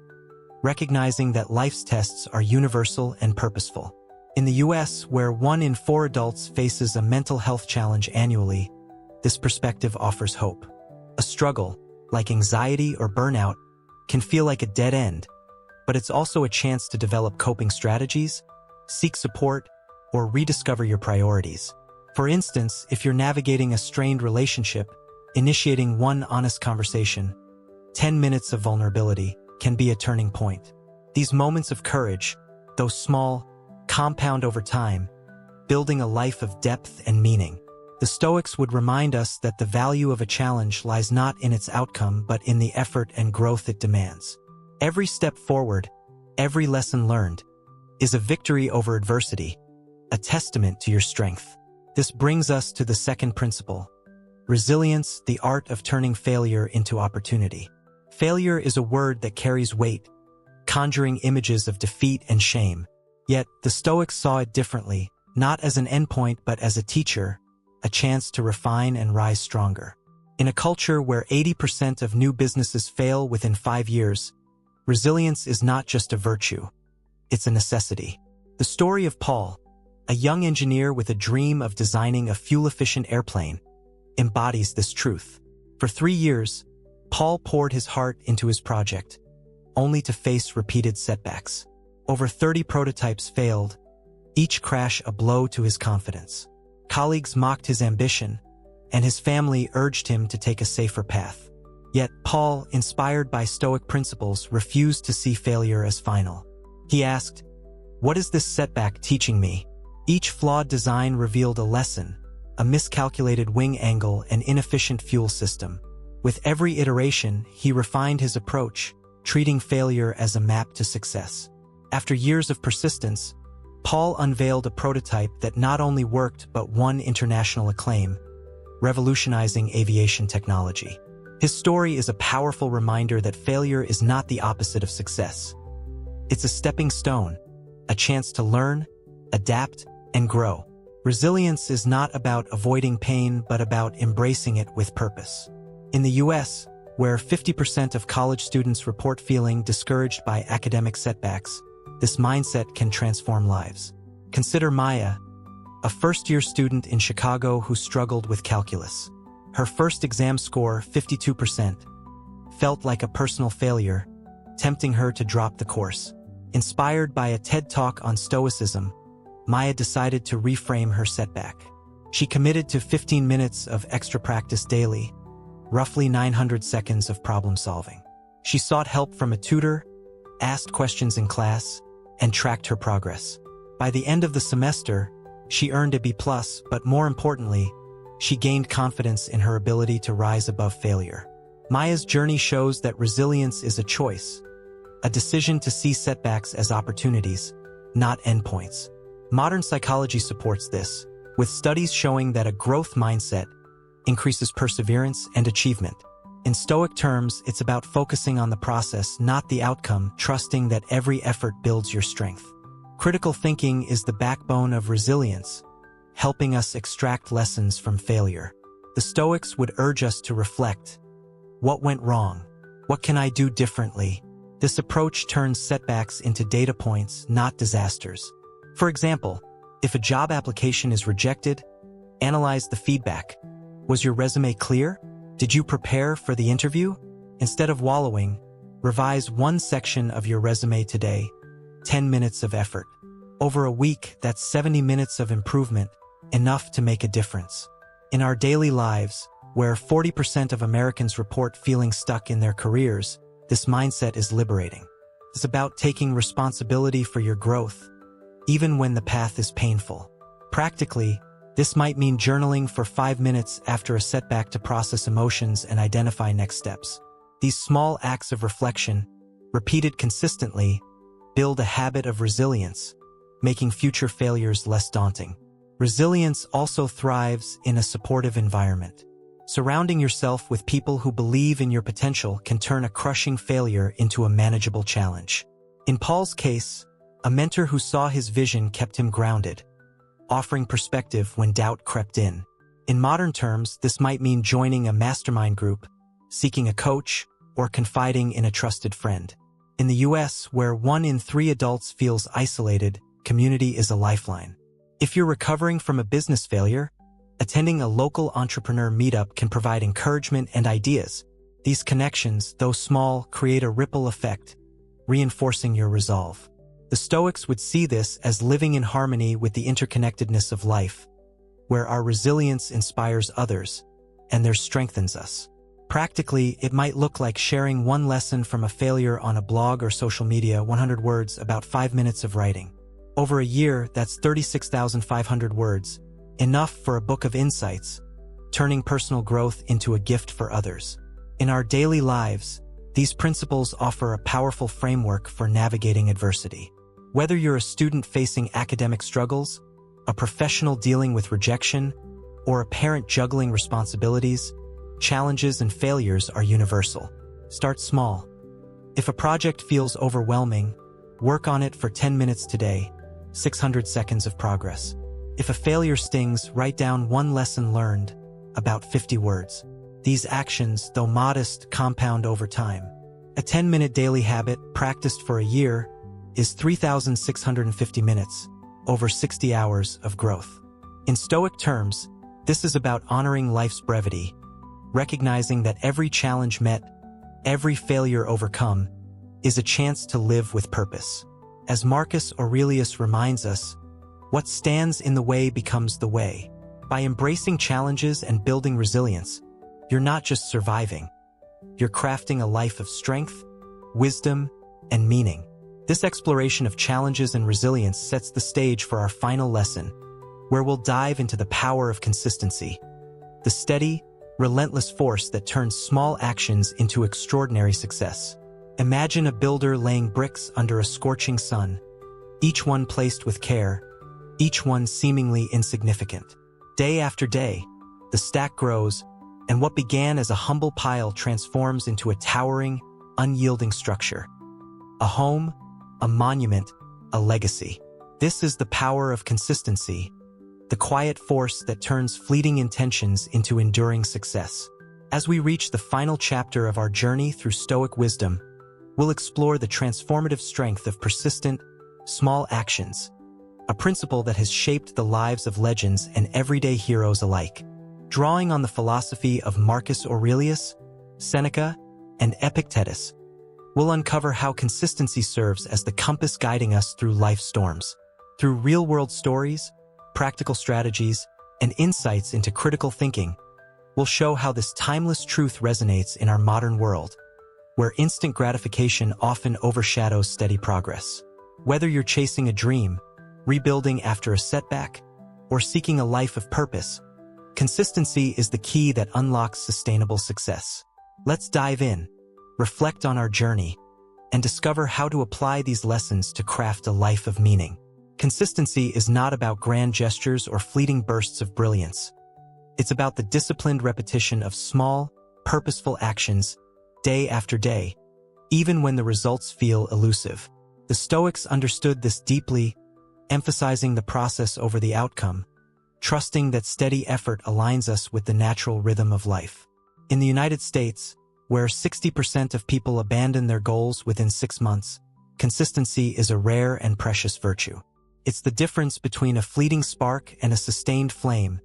recognizing that life's tests are universal and purposeful. In the US, where 1 in 4 adults faces a mental health challenge annually, this perspective offers hope. A struggle, like anxiety or burnout, can feel like a dead end, but it's also a chance to develop coping strategies, seek support, or rediscover your priorities. For instance, if you're navigating a strained relationship, initiating one honest conversation, 10 minutes of vulnerability, can be a turning point. These moments of courage, though small, compound over time, building a life of depth and meaning. The Stoics would remind us that the value of a challenge lies not in its outcome but in the effort and growth it demands. Every step forward, every lesson learned, is a victory over adversity, a testament to your strength. This brings us to the second principle: resilience, the art of turning failure into opportunity. Failure is a word that carries weight, conjuring images of defeat and shame. Yet, the Stoics saw it differently, not as an endpoint but as a teacher, a chance to refine and rise stronger. In a culture where 80% of new businesses fail within 5 years, resilience is not just a virtue, it's a necessity. The story of Paul, a young engineer with a dream of designing a fuel-efficient airplane, embodies this truth. For 3 years, Paul poured his heart into his project, only to face repeated setbacks. Over 30 prototypes failed, each crash a blow to his confidence. Colleagues mocked his ambition, and his family urged him to take a safer path. Yet Paul, inspired by Stoic principles, refused to see failure as final. He asked, "What is this setback teaching me?" Each flawed design revealed a lesson: a miscalculated wing angle, an inefficient fuel system. With every iteration, he refined his approach, treating failure as a map to success. After years of persistence, Paul unveiled a prototype that not only worked but won international acclaim, revolutionizing aviation technology. His story is a powerful reminder that failure is not the opposite of success. It's a stepping stone, a chance to learn, adapt, and grow. Resilience is not about avoiding pain but about embracing it with purpose. In the US, where 50% of college students report feeling discouraged by academic setbacks, this mindset can transform lives. Consider Maya, a first-year student in Chicago who struggled with calculus. Her first exam score, 52%, felt like a personal failure, tempting her to drop the course. Inspired by a TED Talk on Stoicism, Maya decided to reframe her setback. She committed to 15 minutes of extra practice daily, roughly 900 seconds of problem solving. She sought help from a tutor, asked questions in class, and tracked her progress. By the end of the semester, she earned a B+, but more importantly, she gained confidence in her ability to rise above failure. Maya's journey shows that resilience is a choice, a decision to see setbacks as opportunities, not endpoints. Modern psychology supports this, with studies showing that a growth mindset increases perseverance and achievement. In Stoic terms, it's about focusing on the process, not the outcome, trusting that every effort builds your strength. Critical thinking is the backbone of resilience, helping us extract lessons from failure. The Stoics would urge us to reflect. What went wrong? What can I do differently? This approach turns setbacks into data points, not disasters. For example, if a job application is rejected, analyze the feedback. Was your resume clear? Did you prepare for the interview? Instead of wallowing, revise one section of your resume today. 10 minutes of effort. Over a week, that's 70 minutes of improvement, enough to make a difference. In our daily lives, where 40% of Americans report feeling stuck in their careers, this mindset is liberating. It's about taking responsibility for your growth, even when the path is painful. Practically, this might mean journaling for 5 minutes after a setback to process emotions and identify next steps. These small acts of reflection, repeated consistently, build a habit of resilience, making future failures less daunting. Resilience also thrives in a supportive environment. Surrounding yourself with people who believe in your potential can turn a crushing failure into a manageable challenge. In Paul's case, a mentor who saw his vision kept him grounded, offering perspective when doubt crept in. In modern terms, this might mean joining a mastermind group, seeking a coach, or confiding in a trusted friend. In the US, where 1 in 3 adults feels isolated, community is a lifeline. If you're recovering from a business failure, attending a local entrepreneur meetup can provide encouragement and ideas. These connections, though small, create a ripple effect, reinforcing your resolve. The Stoics would see this as living in harmony with the interconnectedness of life, where our resilience inspires others, and theirs strengthens us. Practically, it might look like sharing one lesson from a failure on a blog or social media, 100 words, about 5 minutes of writing. Over a year, that's 36,500 words, enough for a book of insights, turning personal growth into a gift for others. In our daily lives, these principles offer a powerful framework for navigating adversity. Whether you're a student facing academic struggles, a professional dealing with rejection, or a parent juggling responsibilities, challenges and failures are universal. Start small. If a project feels overwhelming, work on it for 10 minutes today, 600 seconds of progress. If a failure stings, write down one lesson learned, about 50 words. These actions, though modest, compound over time. A 10-minute daily habit, practiced for a year, is 3,650 minutes, over 60 hours of growth. In Stoic terms, this is about honoring life's brevity, recognizing that every challenge met, every failure overcome, is a chance to live with purpose. As Marcus Aurelius reminds us, what stands in the way becomes the way. By embracing challenges and building resilience, you're not just surviving. You're crafting a life of strength, wisdom, and meaning. This exploration of challenges and resilience sets the stage for our final lesson, where we'll dive into the power of consistency, the steady, relentless force that turns small actions into extraordinary success. Imagine a builder laying bricks under a scorching sun, each one placed with care, each one seemingly insignificant. Day after day, the stack grows, and what began as a humble pile transforms into a towering, unyielding structure. A home, a monument, a legacy. This is the power of consistency, the quiet force that turns fleeting intentions into enduring success. As we reach the final chapter of our journey through Stoic wisdom, we'll explore the transformative strength of persistent, small actions, a principle that has shaped the lives of legends and everyday heroes alike. Drawing on the philosophy of Marcus Aurelius, Seneca, and Epictetus, we'll uncover how consistency serves as the compass guiding us through life's storms. Through real-world stories, practical strategies, and insights into critical thinking, we'll show how this timeless truth resonates in our modern world, where instant gratification often overshadows steady progress. Whether you're chasing a dream, rebuilding after a setback, or seeking a life of purpose, consistency is the key that unlocks sustainable success. Let's dive in, reflect on our journey, and discover how to apply these lessons to craft a life of meaning. Consistency is not about grand gestures or fleeting bursts of brilliance. It's about the disciplined repetition of small, purposeful actions, day after day, even when the results feel elusive. The Stoics understood this deeply, emphasizing the process over the outcome, trusting that steady effort aligns us with the natural rhythm of life. In the United States, where 60% of people abandon their goals within 6 months, consistency is a rare and precious virtue. It's the difference between a fleeting spark and a sustained flame,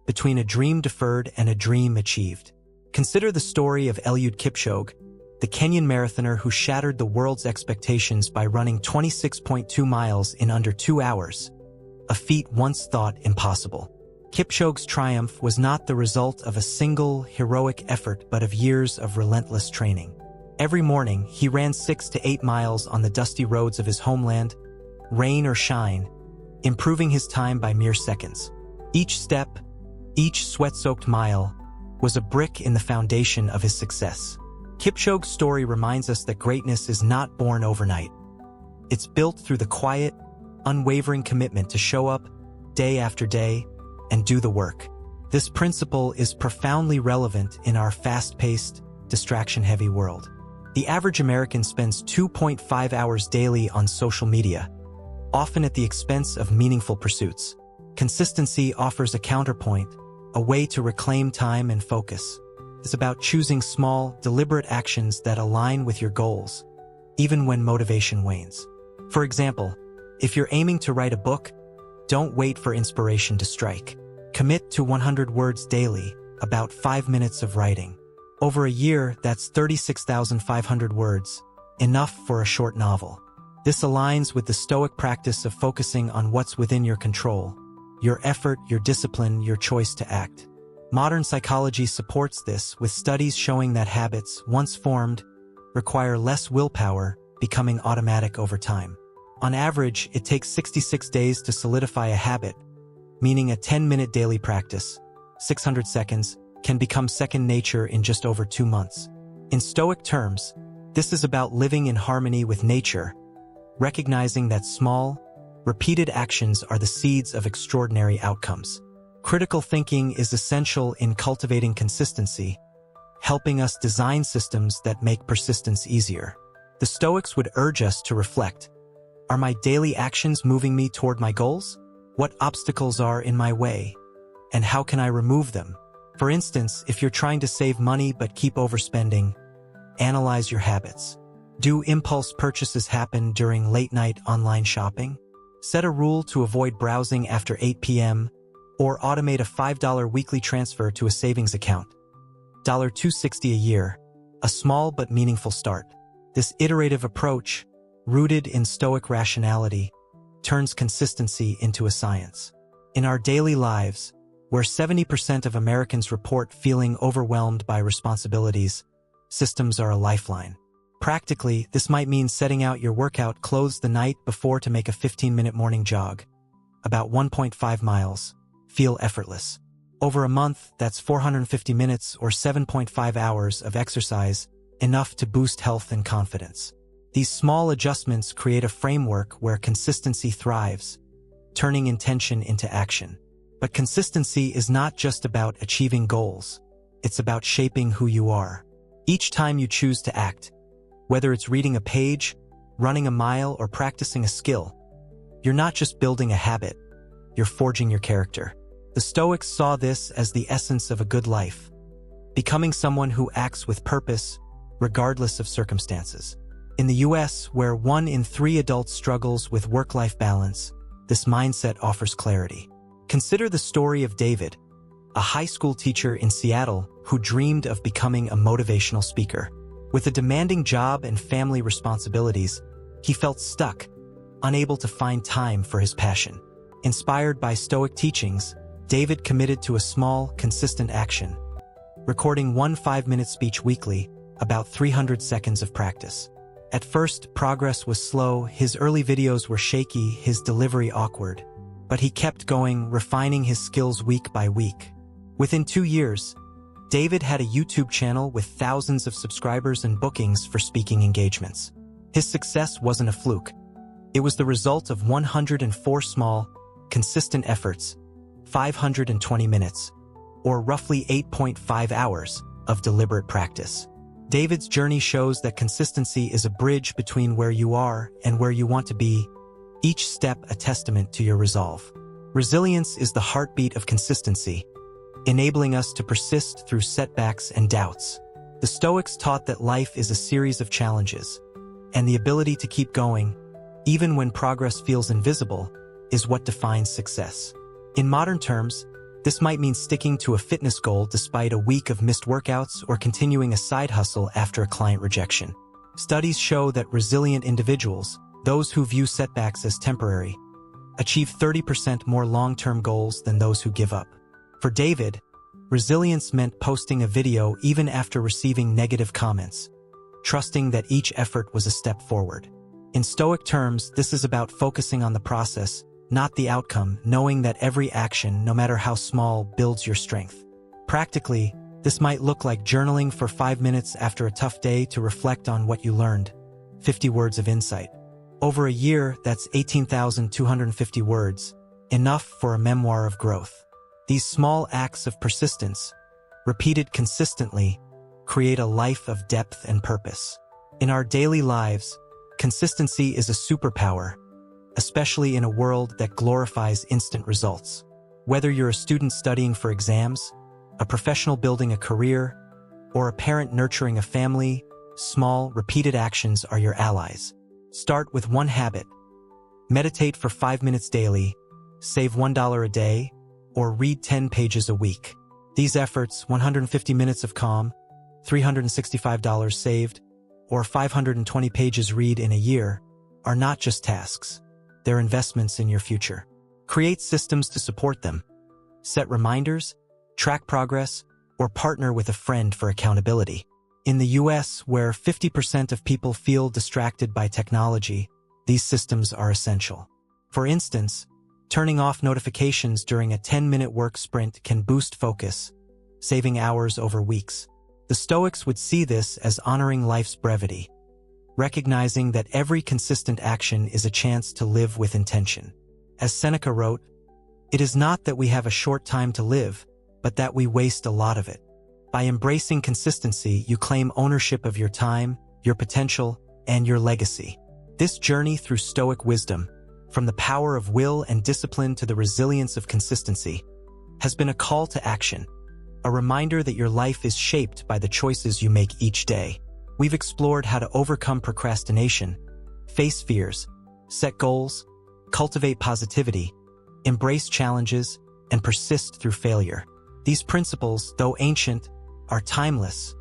between a dream deferred and a dream achieved. Consider the story of Eliud Kipchoge, the Kenyan marathoner who shattered the world's expectations by running 26.2 miles in under 2 hours, a feat once thought impossible. Kipchoge's triumph was not the result of a single heroic effort but of years of relentless training. Every morning, he ran 6 to 8 miles on the dusty roads of his homeland, rain or shine, improving his time by mere seconds. Each step, each sweat-soaked mile, was a brick in the foundation of his success. Kipchoge's story reminds us that greatness is not born overnight. It's built through the quiet, unwavering commitment to show up day after day and do the work. This principle is profoundly relevant in our fast-paced, distraction-heavy world. The average American spends 2.5 hours daily on social media, often at the expense of meaningful pursuits. Consistency offers a counterpoint, a way to reclaim time and focus. It's about choosing small, deliberate actions that align with your goals, even when motivation wanes. For example, if you're aiming to write a book, don't wait for inspiration to strike. Commit to 100 words daily, about 5 minutes of writing. Over a year, that's 36,500 words, enough for a short novel. This aligns with the Stoic practice of focusing on what's within your control, your effort, your discipline, your choice to act. Modern psychology supports this, with studies showing that habits, once formed, require less willpower, becoming automatic over time. On average, it takes 66 days to solidify a habit, meaning a 10-minute daily practice, 600 seconds, can become second nature in just over 2 months. In Stoic terms, this is about living in harmony with nature, recognizing that small, repeated actions are the seeds of extraordinary outcomes. Critical thinking is essential in cultivating consistency, helping us design systems that make persistence easier. The Stoics would urge us to reflect. Are my daily actions moving me toward my goals? What obstacles are in my way? And how can I remove them? For instance, if you're trying to save money but keep overspending, analyze your habits. Do impulse purchases happen during late-night online shopping? Set a rule to avoid browsing after 8 p.m., or automate a $5 weekly transfer to a savings account. $260 a year, a small but meaningful start. This iterative approach, rooted in Stoic rationality, turns consistency into a science. In our daily lives, where 70% of Americans report feeling overwhelmed by responsibilities, systems are a lifeline. Practically, this might mean setting out your workout clothes the night before to make a 15-minute morning jog, about 1.5 miles. Feel effortless. Over a month, that's 450 minutes or 7.5 hours of exercise, enough to boost health and confidence. These small adjustments create a framework where consistency thrives, turning intention into action. But consistency is not just about achieving goals. It's about shaping who you are. Each time you choose to act, whether it's reading a page, running a mile, or practicing a skill, you're not just building a habit, you're forging your character. The Stoics saw this as the essence of a good life, becoming someone who acts with purpose, regardless of circumstances. In the US, where 1 in 3 adults struggles with work-life balance, this mindset offers clarity. Consider the story of David, a high school teacher in Seattle who dreamed of becoming a motivational speaker. With a demanding job and family responsibilities, he felt stuck, unable to find time for his passion. Inspired by Stoic teachings, David committed to a small, consistent action, recording one 5-minute speech weekly, about 300 seconds of practice. At first, progress was slow, his early videos were shaky, his delivery awkward. But he kept going, refining his skills week by week. Within 2 years, David had a YouTube channel with thousands of subscribers and bookings for speaking engagements. His success wasn't a fluke. It was the result of 104 small, consistent efforts, 520 minutes, or roughly 8.5 hours of deliberate practice. David's journey shows that consistency is a bridge between where you are and where you want to be, each step a testament to your resolve. Resilience is the heartbeat of consistency, enabling us to persist through setbacks and doubts. The Stoics taught that life is a series of challenges, and the ability to keep going, even when progress feels invisible, is what defines success. In modern terms, this might mean sticking to a fitness goal despite a week of missed workouts or continuing a side hustle after a client rejection. Studies show that resilient individuals, those who view setbacks as temporary, achieve 30% more long-term goals than those who give up. For David, resilience meant posting a video even after receiving negative comments, trusting that each effort was a step forward. In Stoic terms, this is about focusing on the process, not the outcome, knowing that every action, no matter how small, builds your strength. Practically, this might look like journaling for 5 minutes after a tough day to reflect on what you learned, 50 words of insight. Over a year, that's 18,250 words, enough for a memoir of growth. These small acts of persistence, repeated consistently, create a life of depth and purpose. In our daily lives, consistency is a superpower, especially in a world that glorifies instant results. Whether you're a student studying for exams, a professional building a career, or a parent nurturing a family, small, repeated actions are your allies. Start with one habit. Meditate for 5 minutes daily, save $1 a day, or read 10 pages a week. These efforts, 150 minutes of calm, $365 saved, or 520 pages read in a year, are not just tasks. They're investments in your future. Create systems to support them. Set reminders, track progress, or partner with a friend for accountability. In the US, where 50% of people feel distracted by technology, these systems are essential. For instance, turning off notifications during a 10-minute work sprint can boost focus, saving hours over weeks. The Stoics would see this as honoring life's brevity, recognizing that every consistent action is a chance to live with intention. As Seneca wrote, "It is not that we have a short time to live, but that we waste a lot of it." By embracing consistency, you claim ownership of your time, your potential, and your legacy. This journey through Stoic wisdom, from the power of will and discipline to the resilience of consistency, has been a call to action, a reminder that your life is shaped by the choices you make each day. We've explored how to overcome procrastination, face fears, set goals, cultivate positivity, embrace challenges, and persist through failure. These principles, though ancient, are timeless,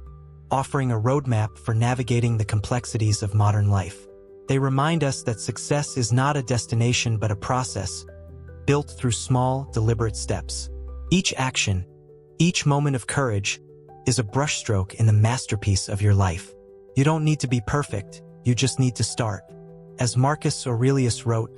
offering a roadmap for navigating the complexities of modern life. They remind us that success is not a destination but a process, built through small, deliberate steps. Each action, each moment of courage, is a brushstroke in the masterpiece of your life. You don't need to be perfect, you just need to start. As Marcus Aurelius wrote,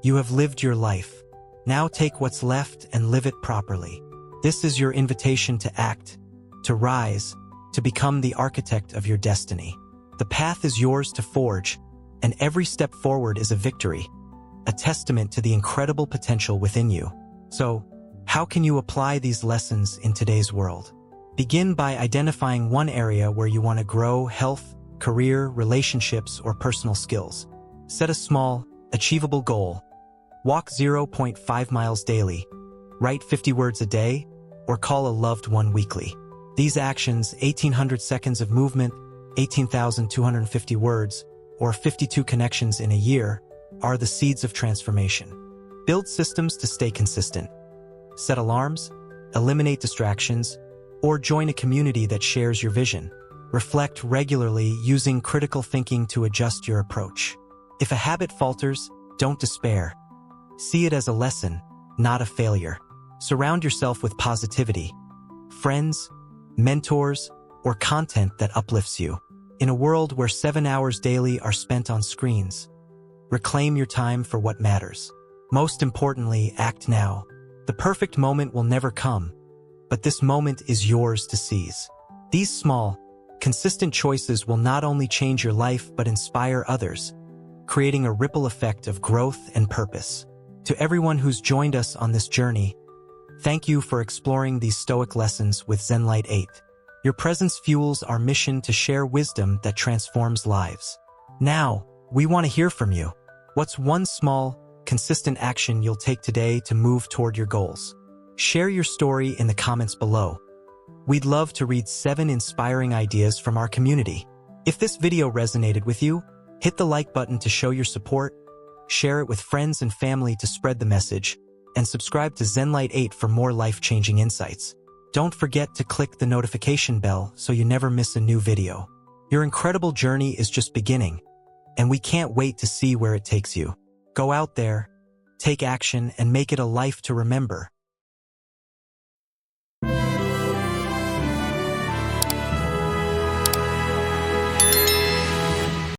"You have lived your life. Now take what's left and live it properly." This is your invitation to act, to rise, to become the architect of your destiny. The path is yours to forge, and every step forward is a victory, a testament to the incredible potential within you. So, how can you apply these lessons in today's world? Begin by identifying one area where you want to grow: health, career, relationships, or personal skills. Set a small, achievable goal. Walk 0.5 miles daily, write 50 words a day, or call a loved one weekly. These actions, 1,800 seconds of movement, 18,250 words, or 52 connections in a year, are the seeds of transformation. Build systems to stay consistent. Set alarms, eliminate distractions, or join a community that shares your vision. Reflect regularly, using critical thinking to adjust your approach. If a habit falters, don't despair. See it as a lesson, not a failure. Surround yourself with positivity, friends, mentors, or content that uplifts you. In a world where 7 hours daily are spent on screens, reclaim your time for what matters. Most importantly, act now. The perfect moment will never come, but this moment is yours to seize. These small, consistent choices will not only change your life but inspire others, creating a ripple effect of growth and purpose. To everyone who's joined us on this journey, thank you for exploring these Stoic lessons with ZENLIGHT 8. Your presence fuels our mission to share wisdom that transforms lives. Now, we want to hear from you. What's one small, consistent action you'll take today to move toward your goals? Share your story in the comments below. We'd love to read 7 inspiring ideas from our community. If this video resonated with you, hit the like button to show your support, share it with friends and family to spread the message, and subscribe to ZENLIGHT 8 for more life-changing insights. Don't forget to click the notification bell so you never miss a new video. Your incredible journey is just beginning, and we can't wait to see where it takes you. Go out there, take action, and make it a life to remember.